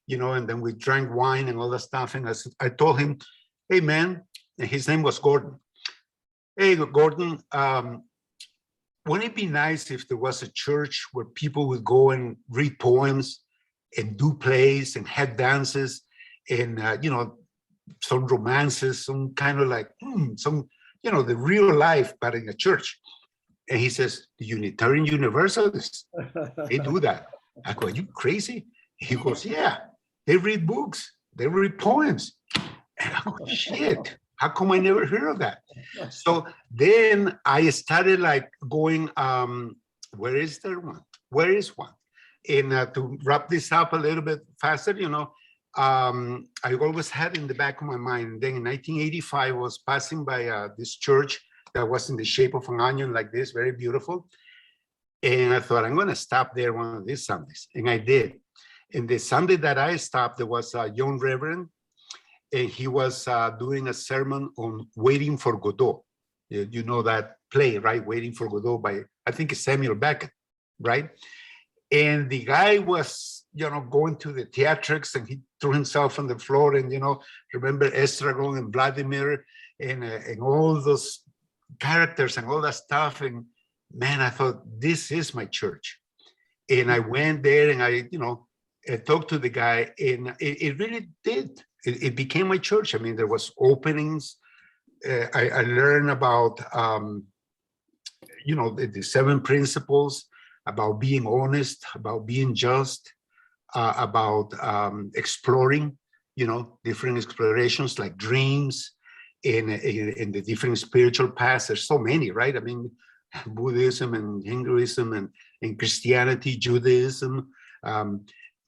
and then we drank wine and all that stuff. And I told him, hey, man, and his name was Gordon. Hey, Gordon, wouldn't it be nice if there was a church where people would go and read poems and do plays and have dances and, some romances, some kind of like, some, the real life, but in a church. And he says, the Unitarian Universalists, they do that. I go, are you crazy? He goes, yeah, they read books, they read poems. And I go, shit, how come I never heard of that? So then I started like going, where is there one? Where is one? And to wrap this up a little bit faster, I always had in the back of my mind. Then in 1985, I was passing by this church that was in the shape of an onion like this, very beautiful. And I thought, I'm going to stop there one of these Sundays. And I did. And the Sunday that I stopped, there was a young reverend, and he was doing a sermon on Waiting for Godot. You know that play, right? Waiting for Godot by, I think it's Samuel Beckett, right? And the guy was, going to the theatrics, and he threw himself on the floor. And, remember Estragon and Vladimir and all those characters and all that stuff. And man, I thought, this is my church. And I went there and I talked to the guy, and it really did. It became my church. I mean, there was openings. I learned about, the 7 principles, about being honest, about being just, about exploring, different explorations like dreams in the different spiritual paths. There's so many, right? I mean, Buddhism and Hinduism and Christianity, Judaism,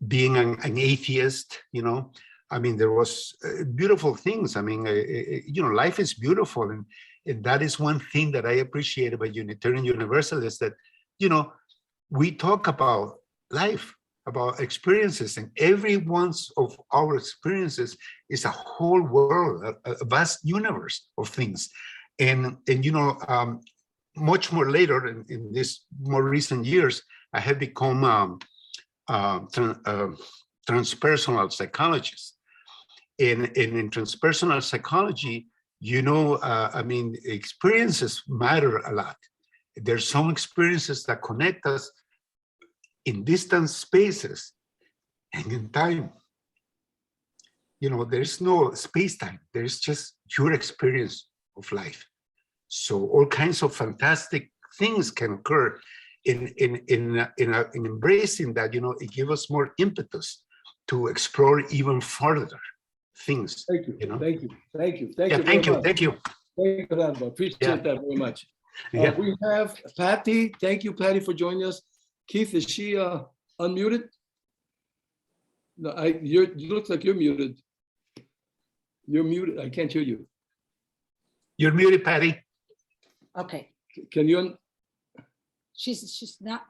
being an atheist, I mean, there was beautiful things. I mean, life is beautiful. And that is one thing that I appreciate about Unitarian Universalists, that, we talk about life, about experiences, and every one of our experiences is a whole world, a vast universe of things. And much more later in this more recent years, I have become transpersonal psychologist. And in transpersonal psychology, I mean, experiences matter a lot. There's some experiences that connect us in distant spaces and in time. There's no space-time. There's just your experience of life. So all kinds of fantastic things can occur in embracing that. It gives us more impetus to explore even further things. Thank you. Thank you. Thank you. Thank you. Thank you, Fernando. Appreciate that very much. We have Patty. Thank you, Patty, for joining us. Keith, is she unmuted? No, you look like you're muted. You're muted. I can't hear you. You're muted, Patty. Okay, Can you? she's not.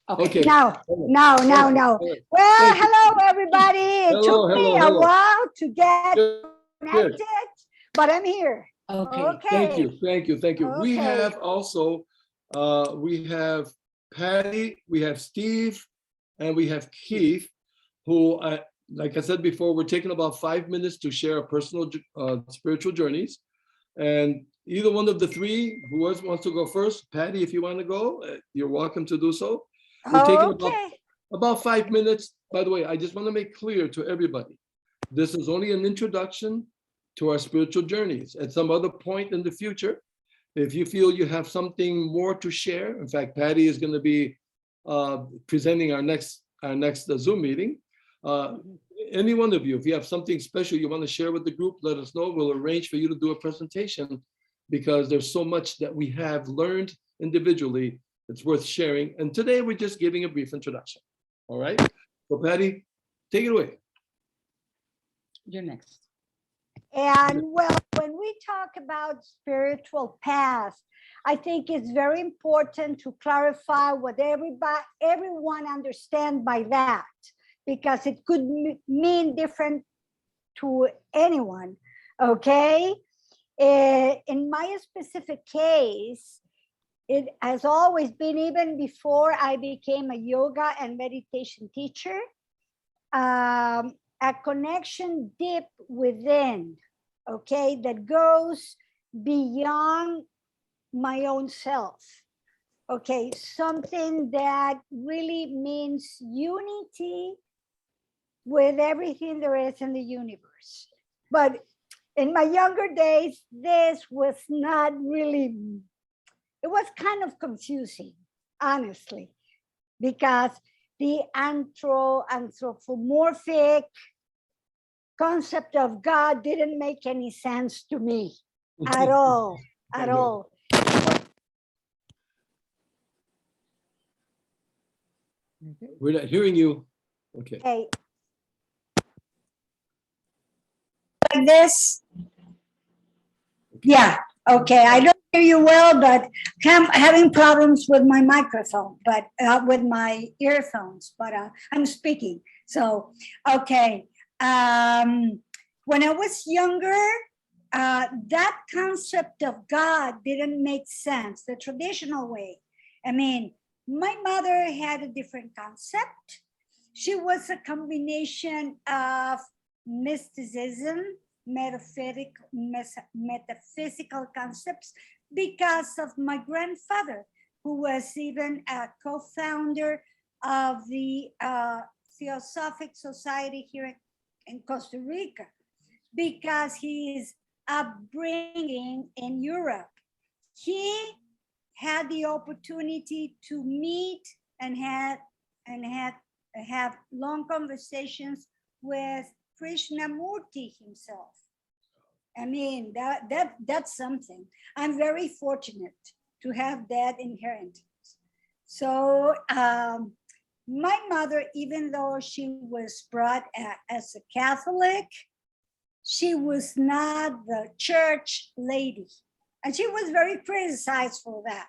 Okay. No. Well, hello, everybody. It took me a while to get connected, but I'm here. Okay. Thank you. We Okay. have also, we have Patty, we have Steve, and we have Keith, who, like I said before, we're taking about 5 minutes to share our personal spiritual journeys. And either one of the three, whoever wants to go first, Patty, if you want to go, you're welcome to do so. We're taking about 5 minutes. By the way, I just want to make clear to everybody, this is only an introduction to our spiritual journeys. At some other point in the future, if you feel you have something more to share, in fact, Patty is going to be presenting our next Zoom meeting. Any one of you, if you have something special you want to share with the group, let us know. We'll arrange for you to do a presentation, because there's so much that we have learned individually that's worth sharing. And today we're just giving a brief introduction. All right. So Patty, take it away. You're next. And well, when we talk about spiritual path, I think it's very important to clarify what everyone understand by that, because it could mean different to anyone. Okay. In my specific case, it has always been, even before I became a yoga and meditation teacher, a connection deep within, okay, that goes beyond my own self. Okay, something that really means unity with everything there is in the universe. But in my younger days, this was not really, it was kind of confusing, honestly, because the anthropomorphic concept of God didn't make any sense to me at all, at all. We're not hearing you. Okay. Okay. Like this? Yeah, okay. I don't hear you well, but I'm having problems with my microphone, but with my earphones, but I'm speaking. So, okay. When I was younger, that concept of God didn't make sense, the traditional way. I mean, my mother had a different concept. She was a combination of mysticism, metaphysical concepts, because of my grandfather, who was even a co-founder of the Theosophic Society here in Costa Rica, because his upbringing in Europe, he had the opportunity to meet and have long conversations with Krishnamurti himself. I mean, that's something. I'm very fortunate to have that inheritance. So my mother, even though she was brought as a Catholic, she was not the church lady. And she was very criticized for that.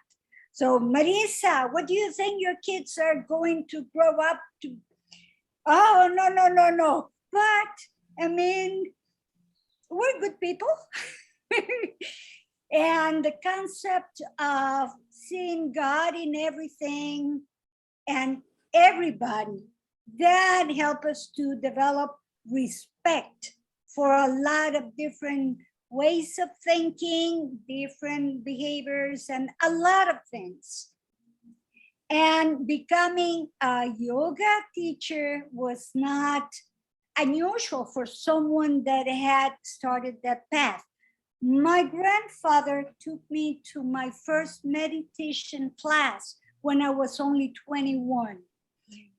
So Marisa, what do you think your kids are going to grow up to? Oh, no. But I mean, we're good people. And the concept of seeing God in everything and everybody, that helped us to develop respect for a lot of different ways of thinking, different behaviors, and a lot of things. And becoming a yoga teacher was not unusual for someone that had started that path. My grandfather took me to my first meditation class when I was only 21.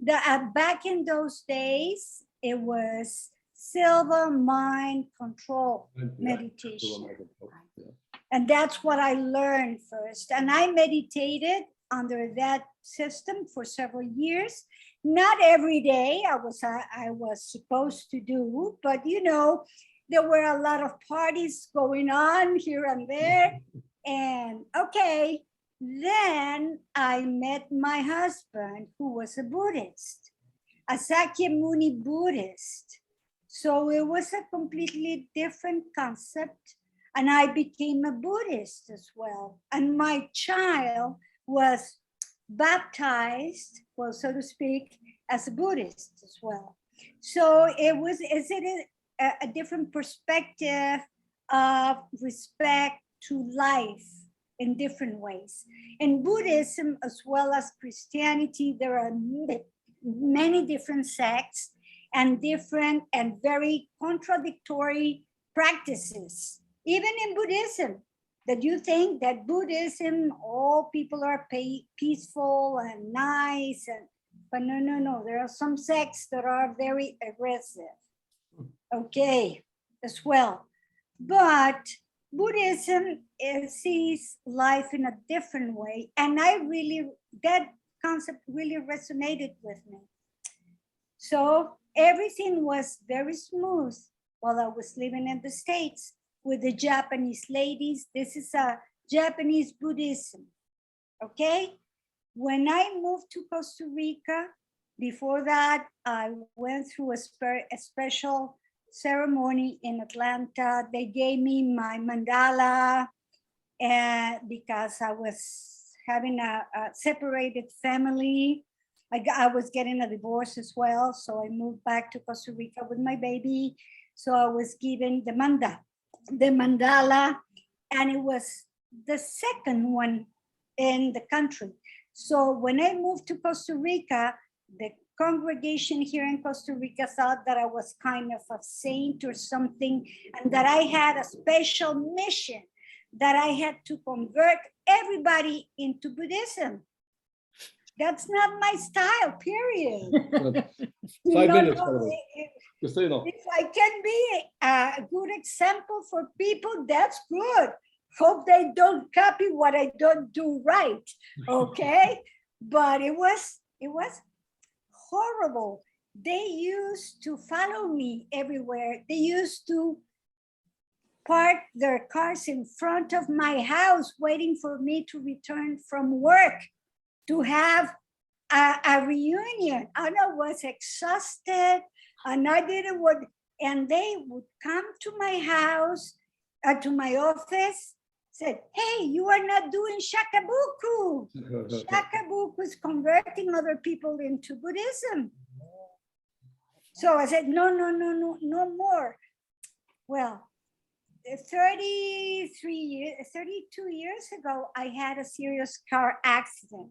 Back in those days, it was silver mind control meditation. And that's what I learned first. And I meditated under that system for several years. Not every day I was supposed to do, but you know, there were a lot of parties going on here and there. And okay, then I met my husband, who was a Buddhist, a Sakyamuni Buddhist. So it was a completely different concept. And I became a Buddhist as well. And my child was baptized, well, so to speak, as a Buddhist as well. So is it a different perspective of respect to life in different ways. In Buddhism, as well as Christianity, there are many different sects and different and very contradictory practices. Even in Buddhism, that you think that Buddhism, all people are peaceful and nice, but no. There are some sects that are very aggressive. Okay, as well. But Buddhism sees life in a different way. And that concept really resonated with me. So everything was very smooth while I was living in the States with the Japanese ladies. This is a Japanese Buddhism, okay? When I moved to Costa Rica, before that, I went through a special ceremony in Atlanta. They gave me my mandala because I was having a separated family. I was getting a divorce as well. So I moved back to Costa Rica with my baby. So I was given the mandala, and it was the second one in the country. So when I moved to Costa Rica, the congregation here in Costa Rica thought that I was kind of a saint or something, and that I had a special mission, that I had to convert everybody into Buddhism. That's not my style, period. 5 No, minutes, no, by the way. Just so you know. if I can be a good example for people, that's good. Hope they don't copy what I don't do right, okay? But it was horrible. They used to follow me everywhere. They used to park their cars in front of my house, waiting for me to return from work to have a reunion. And I was exhausted, and I didn't want, and they would come to my house, to my office, said, hey, you are not doing shakabuku. Shakabuku is converting other people into Buddhism. So I said, no more. Well, 32 years ago, I had a serious car accident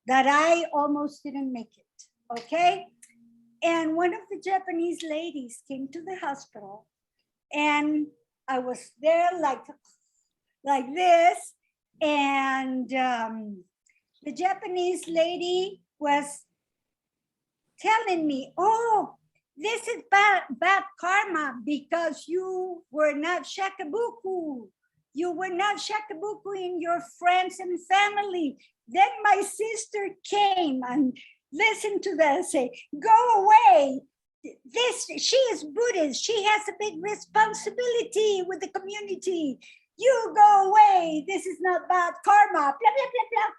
that I almost didn't make it, okay? And one of the Japanese ladies came to the hospital, and I was there like this, and the Japanese lady was telling me, oh, this is bad karma because you were not shakabuku. You were not shakabuku in your friends and family. Then my sister came and listened to that and say, go away. She is Buddhist. She has a big responsibility with the community. You go away. This is not bad karma, blah, blah, blah, blah.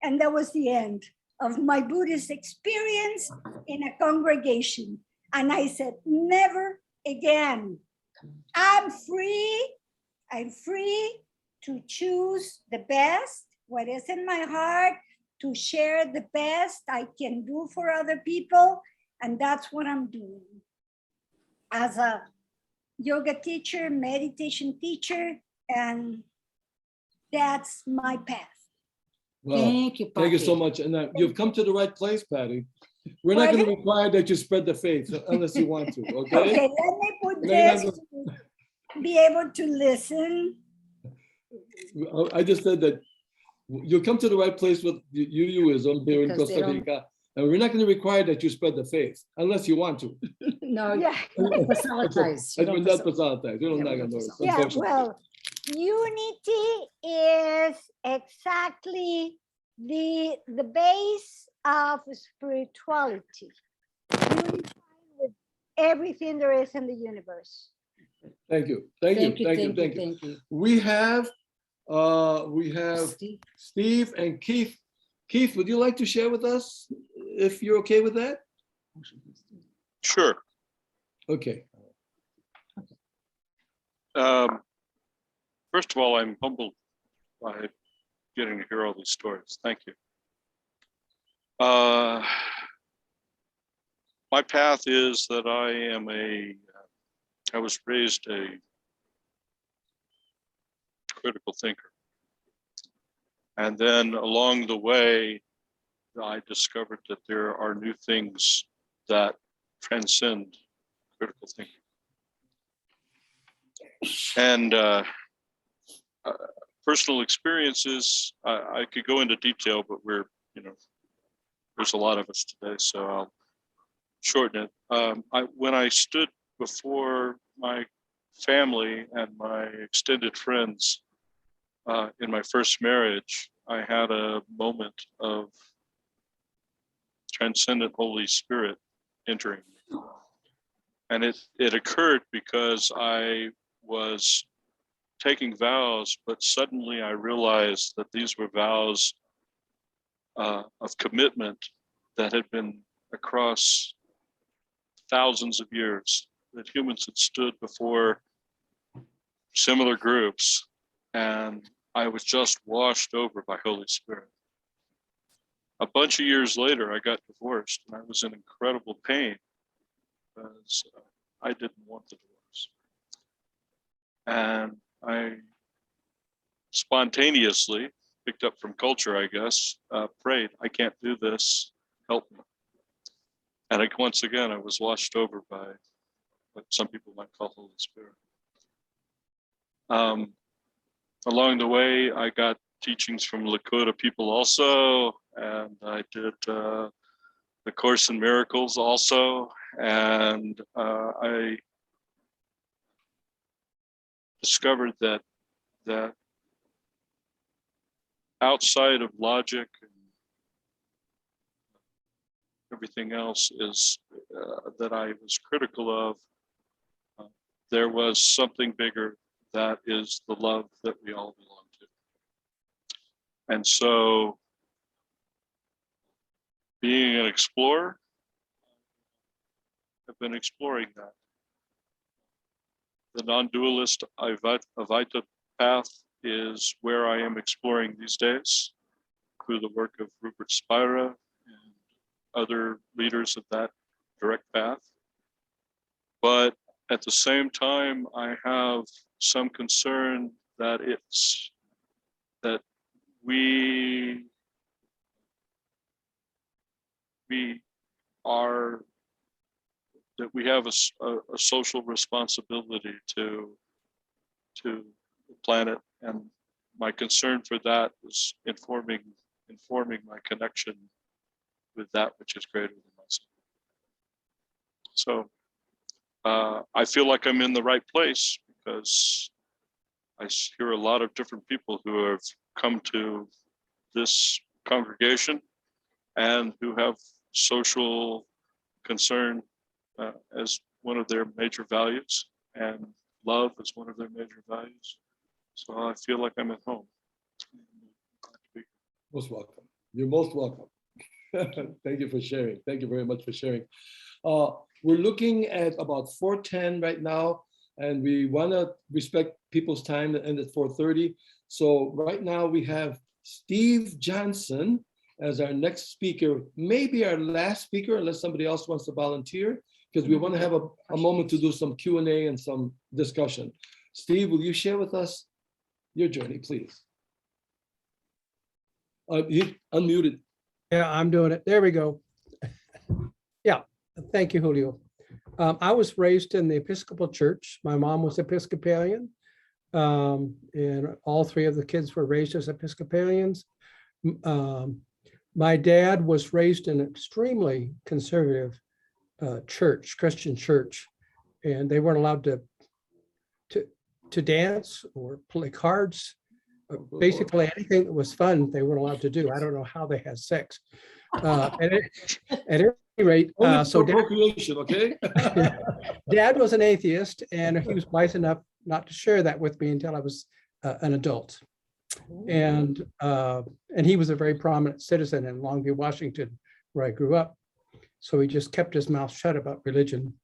And that was the end of my Buddhist experience in a congregation. And I said, never again. I'm free to choose the best, what is in my heart, to share the best I can do for other people. And that's what I'm doing. As a yoga teacher, meditation teacher, and that's my path. Well, Thank you, thank you so Papi. much. And you've come to the right place, Patty. We're not going to require that you spread the faith unless you want to, okay? Okay, let me put No, you're not this to be able to listen. I just said that you'll come to the right place with UUism here in Because they Costa don't- Rica, and we're not going to require that you spread the faith unless you want to. No, Yeah, you don't proselytize. You And don't we're not proselytize. proselytize. We don't Yeah, knock we're on not doors, yeah, unfortunately. well, unity is exactly the base of spirituality. Unifying with everything there is in the universe. Thank you. Thank you. Thank you. We have Steve. Steve and Keith. Keith, would you like to share with us if you're okay with that? Sure. Okay. First of all, I'm humbled by getting to hear all these stories. Thank you. My path is that I was raised a critical thinker. And then along the way, I discovered that there are new things that transcend critical thinking. And personal experiences, I could go into detail, but there's a lot of us today, so I'll shorten it. When I stood before my family and my extended friends in my first marriage, I had a moment of transcendent Holy Spirit entering me. And it occurred because I was taking vows, but suddenly I realized that these were vows of commitment that had been across thousands of years, that humans had stood before similar groups, and I was just washed over by Holy Spirit. a bunch of years later, I got divorced, and I was in incredible pain because I didn't want the divorce. And I spontaneously, picked up from culture, I guess, prayed, I can't do this, help me. And once again, I was washed over by what some people might call Holy Spirit. Along the way, I got teachings from Lakota people also, and I did the Course in Miracles also, and I discovered that outside of logic and everything else is that I was critical of, there was something bigger that is the love that we all belong to. And so being an explorer, I've been exploring that. The non-dualist Advaita path is where I am exploring these days through the work of Rupert Spira and other leaders of that direct path. But at the same time, I have some concern that we have a social responsibility to the planet, and my concern for that is informing my connection with that which is greater than myself. So I feel like I'm in the right place because I hear a lot of different people who have come to this congregation and who have social concern as one of their major values, and love is one of their major values. So I feel like I'm at home. Most welcome. You're most welcome. Thank you for sharing. Thank you very much for sharing. We're looking at about 4:10 right now, and we want to respect people's time that end at 4:30. So right now we have Steve Johnson as our next speaker, maybe our last speaker, unless somebody else wants to volunteer, because we want to have a moment to do some Q&A and some discussion. Steve, will you share with us your journey, please? Unmuted. Yeah, I'm doing it. There we go. Yeah, thank you, Julio. I was raised in the Episcopal Church. My mom was Episcopalian, and all three of the kids were raised as Episcopalians. My dad was raised in an extremely conservative church, Christian church, and they weren't allowed to dance or play cards. Basically, anything that was fun, they weren't allowed to do. I don't know how they had sex. At any rate, so procreation, okay? Dad was an atheist, and he was wise enough not to share that with me until I was an adult. And he was a very prominent citizen in Longview, Washington, where I grew up. So he just kept his mouth shut about religion.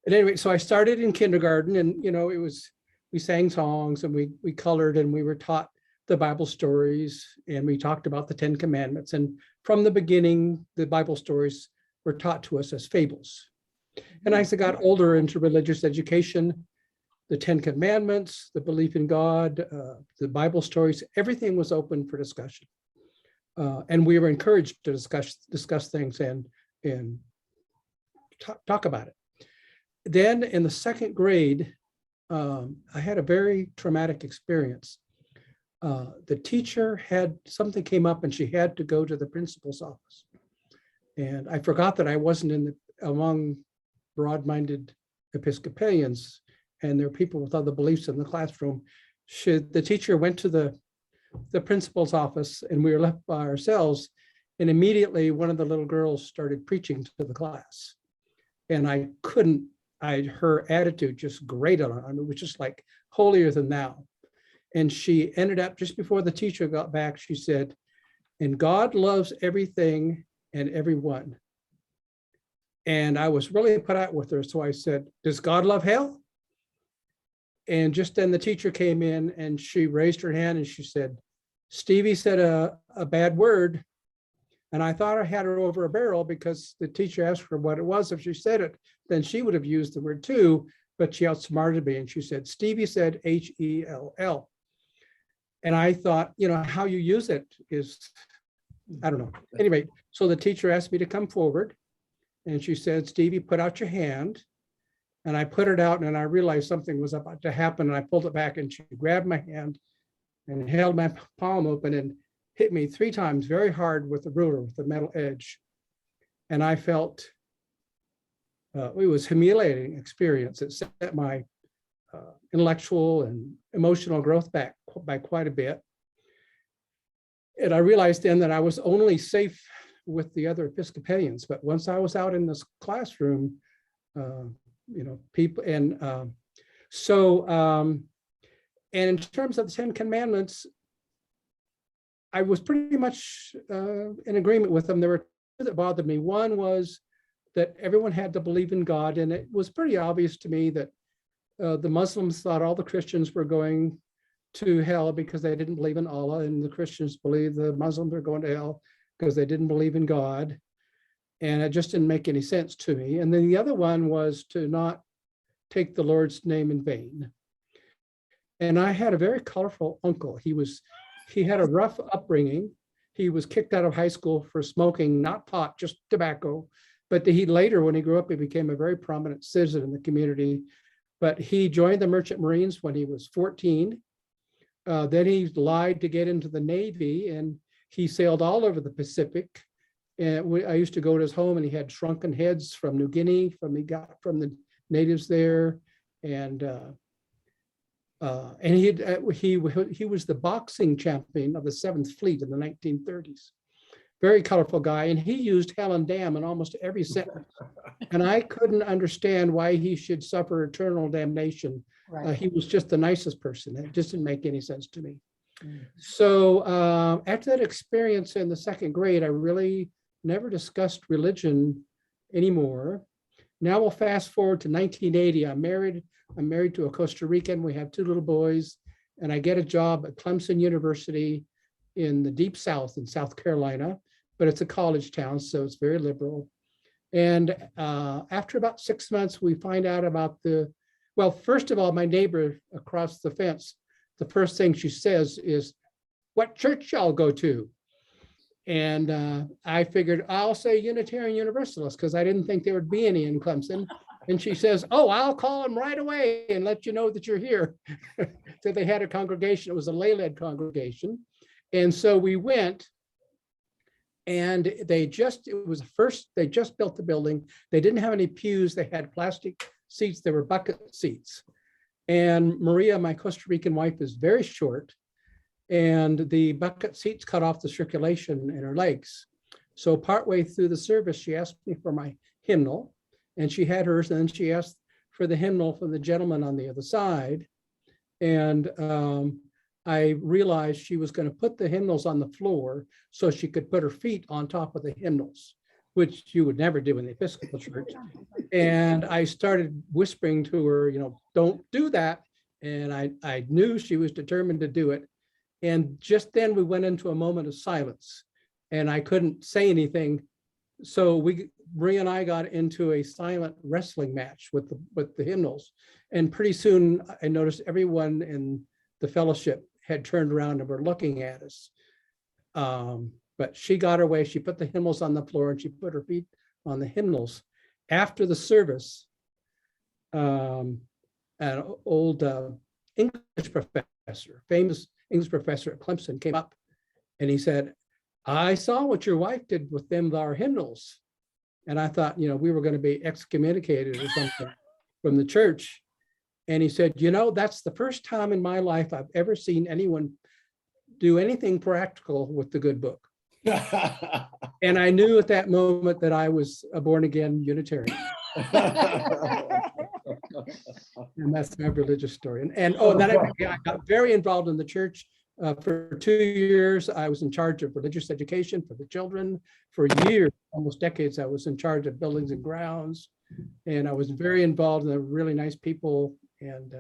At any rate, so I started in kindergarten, and we sang songs, and we colored, and we were taught the Bible stories, and we talked about the 10 Commandments. And from the beginning, the Bible stories were taught to us as fables. And as I got older into religious education, the 10 Commandments, the belief in God, the Bible stories, everything was open for discussion. And we were encouraged to discuss things and talk about it. Then in the second grade, I had a very traumatic experience. The teacher had something came up, and she had to go to the principal's office. And I forgot that I wasn't among broad-minded Episcopalians, and there were people with other beliefs in the classroom. The teacher went to the principal's office, and we were left by ourselves. And immediately one of the little girls started preaching to the class. And her attitude just grated on me. It was just like holier than thou. And she ended up, just before the teacher got back, she said, "And God loves everything and everyone." And I was really put out with her. So I said, "Does God love hell?" And just then the teacher came in, and she raised her hand and she said, "Stevie said a bad word. And I thought I had her over a barrel because the teacher asked her what it was. If she said it, then she would have used the word too, but she outsmarted me and she said, Stevie said H-E-L-L. And I thought, you know, how you use it is, I don't know. Anyway, so the teacher asked me to come forward and she said, Stevie, put out your hand. And I put it out and I realized something was about to happen. And I pulled it back and she grabbed my hand and held my palm open and hit me 3 times very hard with the ruler, with the metal edge. And I felt it was a humiliating experience. It set my intellectual and emotional growth back by quite a bit. And I realized then that I was only safe with the other Episcopalians. But once I was out in this classroom, you know, people, and and in terms of the 10 Commandments, I was pretty much in agreement with them. There were 2 that bothered me. One was that everyone had to believe in God. And it was pretty obvious to me that the Muslims thought all the Christians were going to hell because they didn't believe in Allah, and the Christians believed the Muslims were going to hell because they didn't believe in God. And it just didn't make any sense to me. And then the other one was to not take the Lord's name in vain. And I had a very colorful uncle. He had a rough upbringing. He was kicked out of high school for smoking, not pot, just tobacco. But he later, when he grew up, he became a very prominent citizen in the community. But he joined the Merchant Marines when he was 14. Then he lied to get into the Navy, and he sailed all over the Pacific. And I used to go to his home, and he had shrunken heads from New Guinea, he got from the natives there. And he was the boxing champion of the 7th Fleet in the 1930s. Very colorful guy, and he used hell and damn in almost every sentence. And I couldn't understand why he should suffer eternal damnation. Right. He was just the nicest person. It just didn't make any sense to me. So after that experience in the 2nd grade, I really never discussed religion anymore. Now we'll fast forward to 1980. I'm married to a Costa Rican. We have 2 little boys, and I get a job at Clemson University in the deep South in South Carolina, but it's a college town, so it's very liberal. And after about 6 months, we find out about well, first of all, my neighbor across the fence, the first thing she says is, what church y'all go to? And I figured I'll say Unitarian Universalists because I didn't think there would be any in Clemson. And she says, oh, I'll call them right away and let you know that you're here. So they had a congregation. It was a lay-led congregation. And so we went, and they just built the building. They didn't have any pews. They had plastic seats. They were bucket seats. And Maria, my Costa Rican wife, is very short. And the bucket seats cut off the circulation in her legs. So partway through the service, she asked me for my hymnal, and she had hers, and then she asked for the hymnal from the gentleman on the other side. And I realized she was going to put the hymnals on the floor so she could put her feet on top of the hymnals, which you would never do in the Episcopal Church. And I started whispering to her, you know, don't do that. And I knew she was determined to do it. And just then we went into a moment of silence, and I couldn't say anything. So Maria and I got into a silent wrestling match with the hymnals. And pretty soon I noticed everyone in the fellowship had turned around and were looking at us. But she got her way. She put the hymnals on the floor and she put her feet on the hymnals. After the service, an old English professor, famous English professor at Clemson, came up and he said, I saw what your wife did with them, our hymnals. And I thought, you know, we were going to be excommunicated or something from the church. And he said, you know, that's the first time in my life I've ever seen anyone do anything practical with the good book. And I knew at that moment that I was a born again Unitarian. And that's my religious story. And then I got very involved in the church. For 2 years, I was in charge of religious education for the children. For years, almost decades, I was in charge of buildings and grounds. And I was very involved in the really nice people. And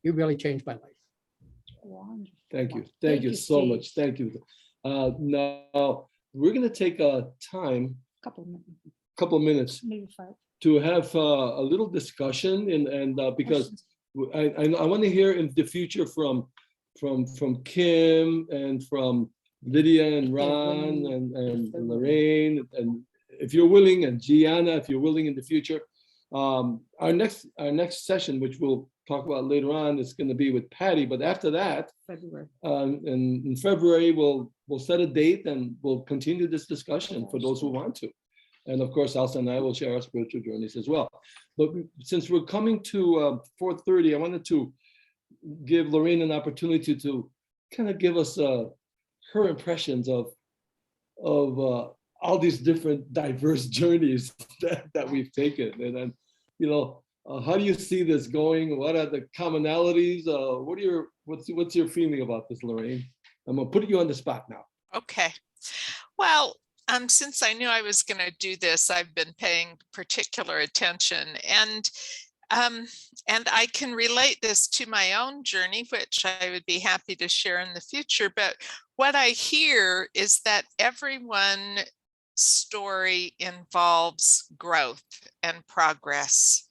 it really changed my life. Thank you. Thank you so much. Thank you. Now, we're going to take a couple of minutes Maybe 5. to have a little discussion and because I want to hear in the future from Kim and from Lydia and Ron and Lorraine, and if you're willing, and Gianna, if you're willing in the future. Our next session, which we'll talk about later on, is going to be with Patty. But after that, February. in February, we'll set a date and we'll continue this discussion for those who want to. And of course, Elsa and I will share our spiritual journeys as well. But since we're coming to 4:30, I wanted to give Lorraine an opportunity to kind of give us her impressions of all these different diverse journeys that we've taken. And then, how do you see this going? What are the commonalities? What's your feeling about this, Lorraine? I'm gonna put you on the spot now. Okay. Well, since I knew I was going to do this, I've been paying particular attention, and I can relate this to my own journey, which I would be happy to share in the future. But what I hear is that everyone's story involves growth and progress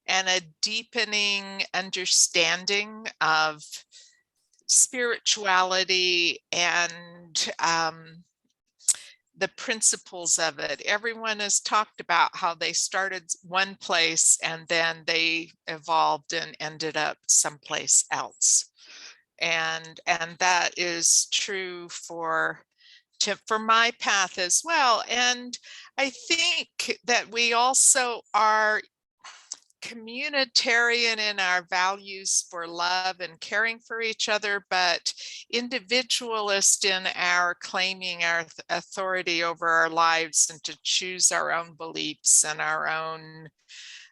and a deepening understanding of spirituality and the principles of it. Everyone has talked about how they started one place and then they evolved and ended up someplace else. And that is true for my path as well. And I think that we also are communitarian in our values for love and caring for each other, but individualist in our claiming our authority over our lives and to choose our own beliefs and our own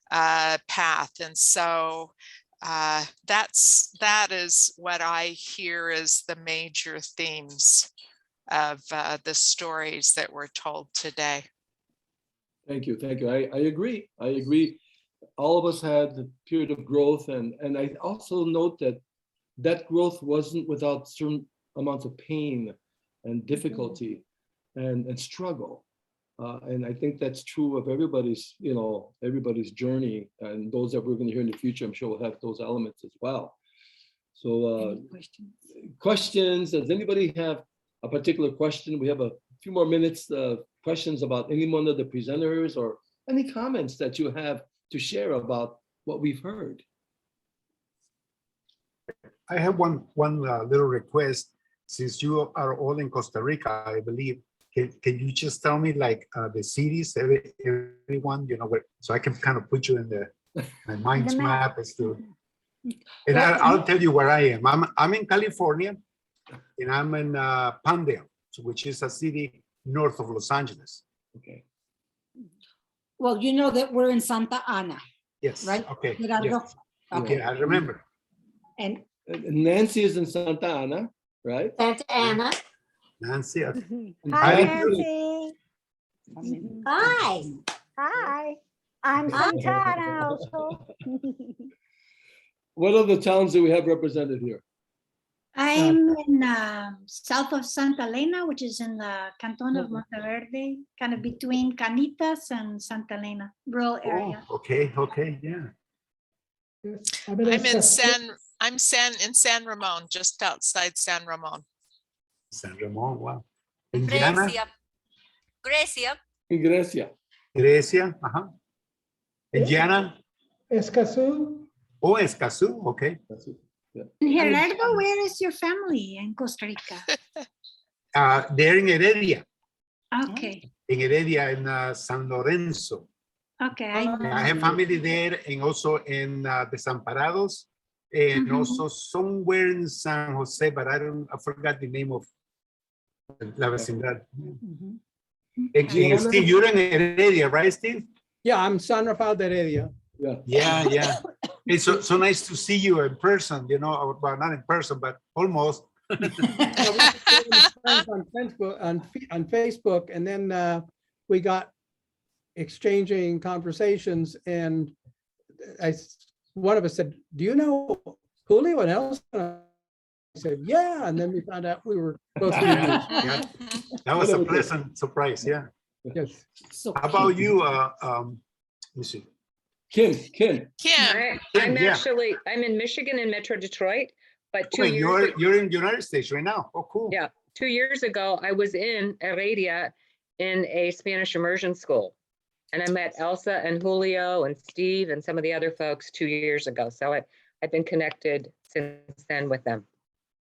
path. And so that is what I hear as the major themes of the stories that were told today. Thank you. I agree. All of us had a period of growth, and I also note that growth wasn't without certain amounts of pain and difficulty and struggle. And I think that's true of everybody's journey, and those that we're going to hear in the future, I'm sure will have those elements as well. So questions, does anybody have a particular question? We have a few more minutes, questions about any one of the presenters or any comments that you have to share about what we've heard. I have one little request. Since you are all in Costa Rica, I believe, can you just tell me like the cities, everyone, where, so I can kind of put you in my mind's map as to, and I'll tell you where I am. I'm in California, and I'm in Palmdale, which is a city north of Los Angeles. Okay. Well, you know that we're in Santa Ana, Yes. right? Okay. Gerardo? Yes. Okay. Yeah, I remember. And Nancy is in Santa Ana, right? Santa Ana. Nancy. Hi, Hi. Nancy. Hi. Hi. I'm Santa Ana also. What other towns do we have represented here? I'm in south of Santa Elena, which is in the Canton of Monteverde, kind of between Canitas and Santa Elena, rural area. Oh, okay, yeah. I'm in San Ramon, just outside San Ramon. San Ramon, wow. Indiana? Grecia. In Grecia. Grecia, Indiana? Escazú. Oh, Escazú, okay. Gerardo, where is your family in Costa Rica? They're in Heredia. Okay, In Heredia, in San Lorenzo. okay. I have family there, and also in Desamparados, and also somewhere in San Jose, but I forgot the name of La Vecindad. And Steve, you're in Heredia, right, Steve? Yeah, I'm San Rafael de Heredia. Yeah. It's so nice to see you in person, well, not in person, but almost. On Facebook, and then we got exchanging conversations, and one of us said, "Do you know Julio and Elsa?" I said, yeah, and then we found out we were both Yeah, Indians. yeah. That was a Whatever. pleasant surprise, yeah. Yes. So How about cute. you, let me see. Kim, Kim, Kim, yeah. I'm in Michigan in Metro Detroit, but Wait, you're in United States right now. Oh, cool. yeah, 2 years ago, I was in Heredia in a Spanish immersion school. And I met Elsa and Julio and Steve and some of the other folks 2 years ago. So I've been connected since then with them.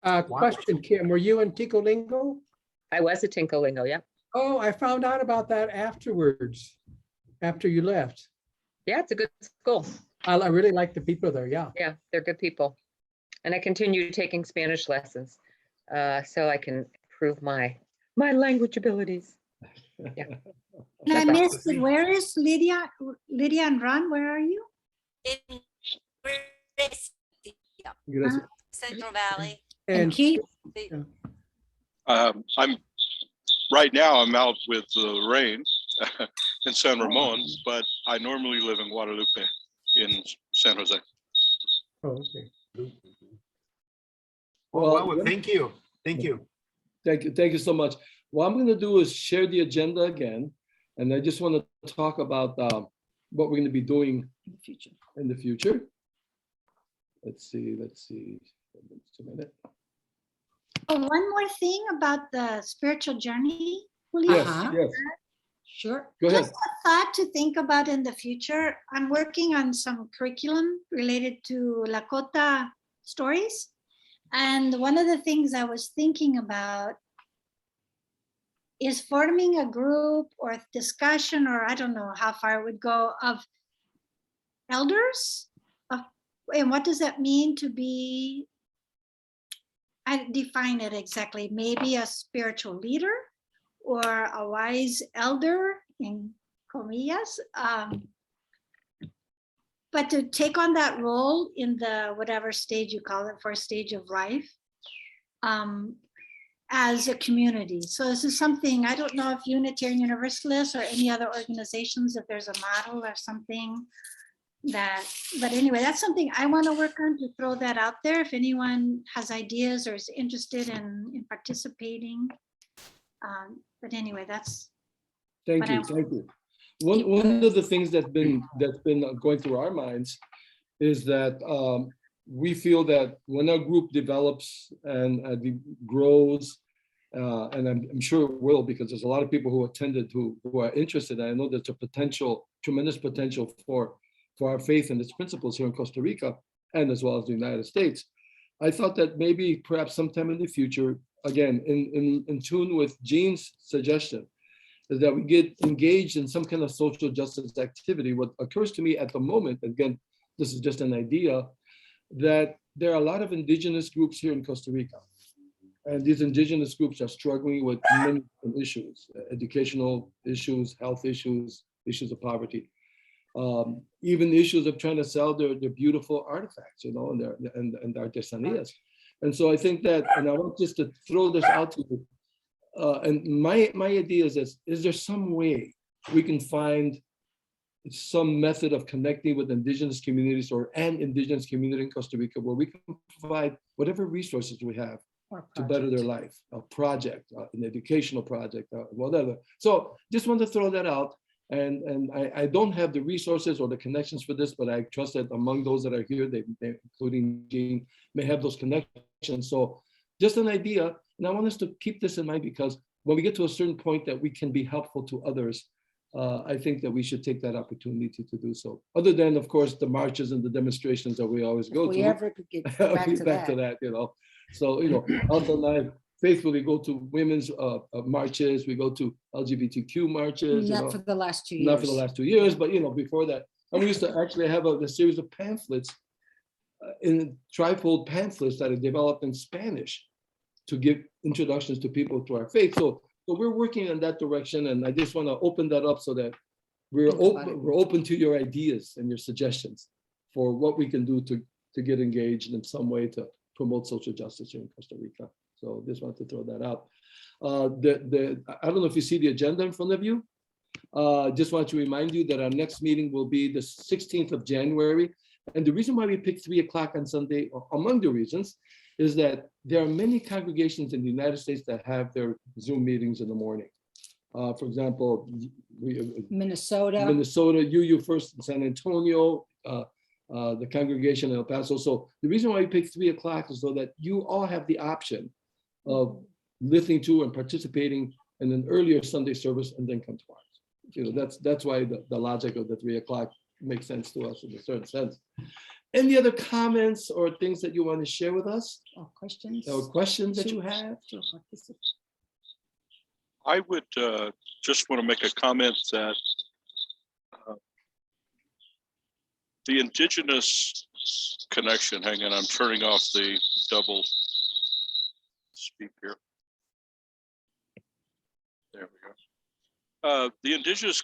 Question, Kim, were you in Ticolingo? I was a Tinkolingo, yeah. Oh, I found out about that afterwards, after you left. Yeah, it's a good school. I really like the people there, yeah. Yeah, they're good people. And I continue taking Spanish lessons so I can improve my language abilities. Yeah. And I That's all. missed it. Where is Lydia? Lydia and Ron, where are you? In Gracias. Central Valley. And And Keith, I'm right now. I'm out with Rain in San Ramon, but I normally live in Guadalupe in San Jose. oh, okay. Well, thank you. Thank you. Thank you so much. What I'm going to do is share the agenda again, and I just want to talk about what we're going to be doing in the future. Let's see. Just a minute. Oh, one more thing about the spiritual journey, Julio. Yes, yes. sure. Go ahead. Just a thought to think about in the future. I'm working on some curriculum related to Lakota stories. And one of the things I was thinking about is forming a group or discussion, or I don't know how far it would go, of elders. And what does that mean to be, I define it exactly, maybe a spiritual leader or a wise elder in comillas. But to take on that role in the whatever stage you call it, first stage of life, as a community. So this is something, I don't know if Unitarian Universalists or any other organizations, if there's a model or something that, but anyway, that's something I want to work on, to throw that out there. If anyone has ideas or is interested in participating. But anyway, that's. Thank you. Thank you. One of the things that's been going through our minds is that we feel that when our group develops and grows, and I'm sure it will, because there's a lot of people who attended who are interested. I know there's a tremendous potential for our faith and its principles here in Costa Rica, and as well as the United States. I thought that maybe perhaps sometime in the future, again, in tune with Jean's suggestion, is that we get engaged in some kind of social justice activity. What occurs to me at the moment, again, this is just an idea, that there are a lot of indigenous groups here in Costa Rica. And these indigenous groups are struggling with many issues, educational issues, health issues, issues of poverty, even issues of trying to sell their beautiful artifacts, and their artesanias. And so I think that, and I want just to throw this out to you, and my idea is this: is there some way we can find some method of connecting with indigenous communities or an indigenous community in Costa Rica, where we can provide whatever resources we have to better their life, a project, an educational project, whatever. So just want to throw that out. And I don't have the resources or the connections for this, but I trust that among those that are here, they including Jean, may have those connections. So just an idea. And I want us to keep this in mind, because when we get to a certain point that we can be helpful to others, I think that we should take that opportunity to do so. Other than, of course, the marches and the demonstrations that we always go to. We ever could get back to that. So, Elsa and I faithfully go to women's marches. We go to LGBTQ marches. Not for the last 2 years. Not for the last 2 years, but before that. And we used to actually have a series of pamphlets, in trifold pamphlets that are developed in Spanish to give introductions to people to our faith. So we're working in that direction, and I just want to open that up so that we're open to your ideas and your suggestions for what we can do to get engaged in some way to promote social justice here in Costa Rica. So just want to throw that out. I don't know if you see the agenda in front of you. Just want to remind you that our next meeting will be the 16th of January. And the reason why we picked 3 o'clock on Sunday, among the reasons, is that there are many congregations in the United States that have their Zoom meetings in the morning. For example, Minnesota. UU First in San Antonio, the congregation in El Paso. So the reason why we pick 3 o'clock is so that you all have the option of listening to and participating in an earlier Sunday service and then come to ours. You know, that's why the logic of the 3 o'clock makes sense to us in a certain sense. Any other comments or things that you want to share with us? Or questions? Or questions that you have? I would just want to make a comment that the indigenous connection, hang on, I'm turning off the double speak here. There we go. The indigenous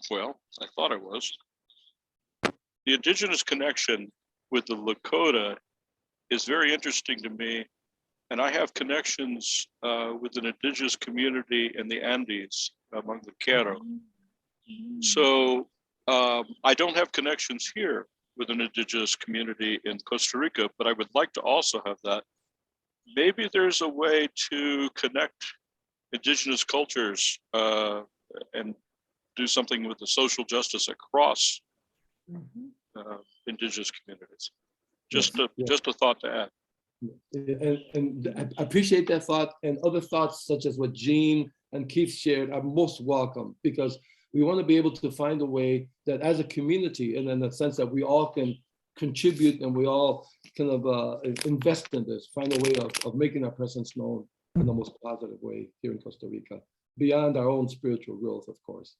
well, I thought I was. The indigenous connection with the Lakota is very interesting to me. And I have connections with an indigenous community in the Andes among the Quero. So I don't have connections here with an indigenous community in Costa Rica, but I would like to also have that. Maybe there's a way to connect indigenous cultures and do something with the social justice across indigenous communities. Just a thought to add. And I appreciate that thought, and other thoughts such as what Jean and Keith shared are most welcome, because we want to be able to find a way that as a community, and in the sense that we all can contribute and we all kind of invest in this, find a way of making our presence known in the most positive way here in Costa Rica, beyond our own spiritual growth, of course.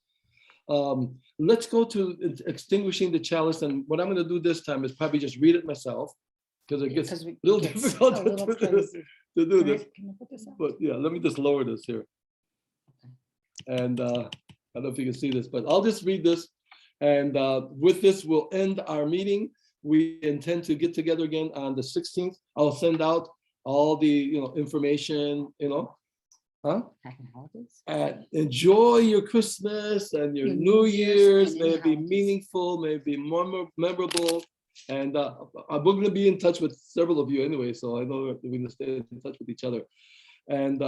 Let's go to extinguishing the chalice, and what I'm going to do this time is probably just read it myself, because it gets a little difficult to do this. But yeah, let me just lower this here. And I don't know if you can see this, but I'll just read this. And with this, we'll end our meeting. We intend to get together again on the 16th. I'll send out all the information, enjoy your Christmas and your New Year's. May it be meaningful, may it be more memorable. And we're going to be in touch with several of you anyway, so I know we're going to stay in touch with each other. And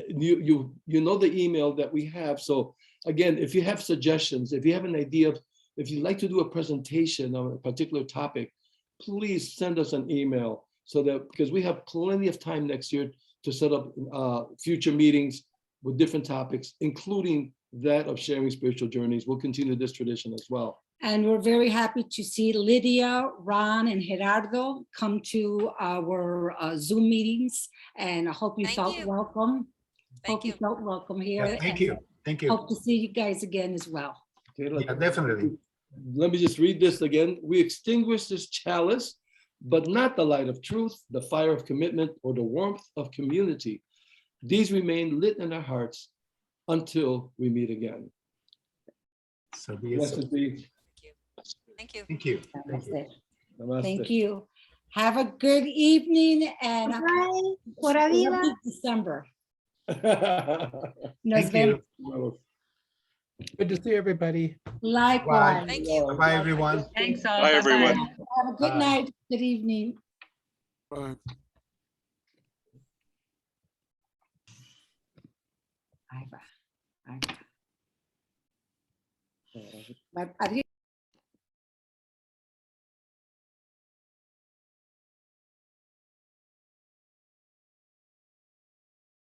you know the email that we have. So again, if you have suggestions, if you have an idea, if you'd like to do a presentation on a particular topic, please send us an email, so that, because we have plenty of time next year to set up future meetings with different topics, including that of sharing spiritual journeys. We'll continue this tradition as well. And we're very happy to see Lydia, Ron, and Gerardo come to our Zoom meetings. And I hope you felt welcome. Hope you felt welcome here. Yeah, thank you. Thank you. Hope to see you guys again as well. Okay, Yeah, definitely. Let me just read this again. We extinguish this chalice, but not the light of truth, the fire of commitment, or the warmth of community. These remain lit in our hearts until we meet again. So be it so. Thank you. Thank you. Namaste. Namaste. Thank you. Have a good evening and Pura vida. December. Thank you. Good to see everybody. Likewise. Thank you. Bye, everyone. Thanks all. Bye, everyone. Have a good night, good evening. Bye. Bye.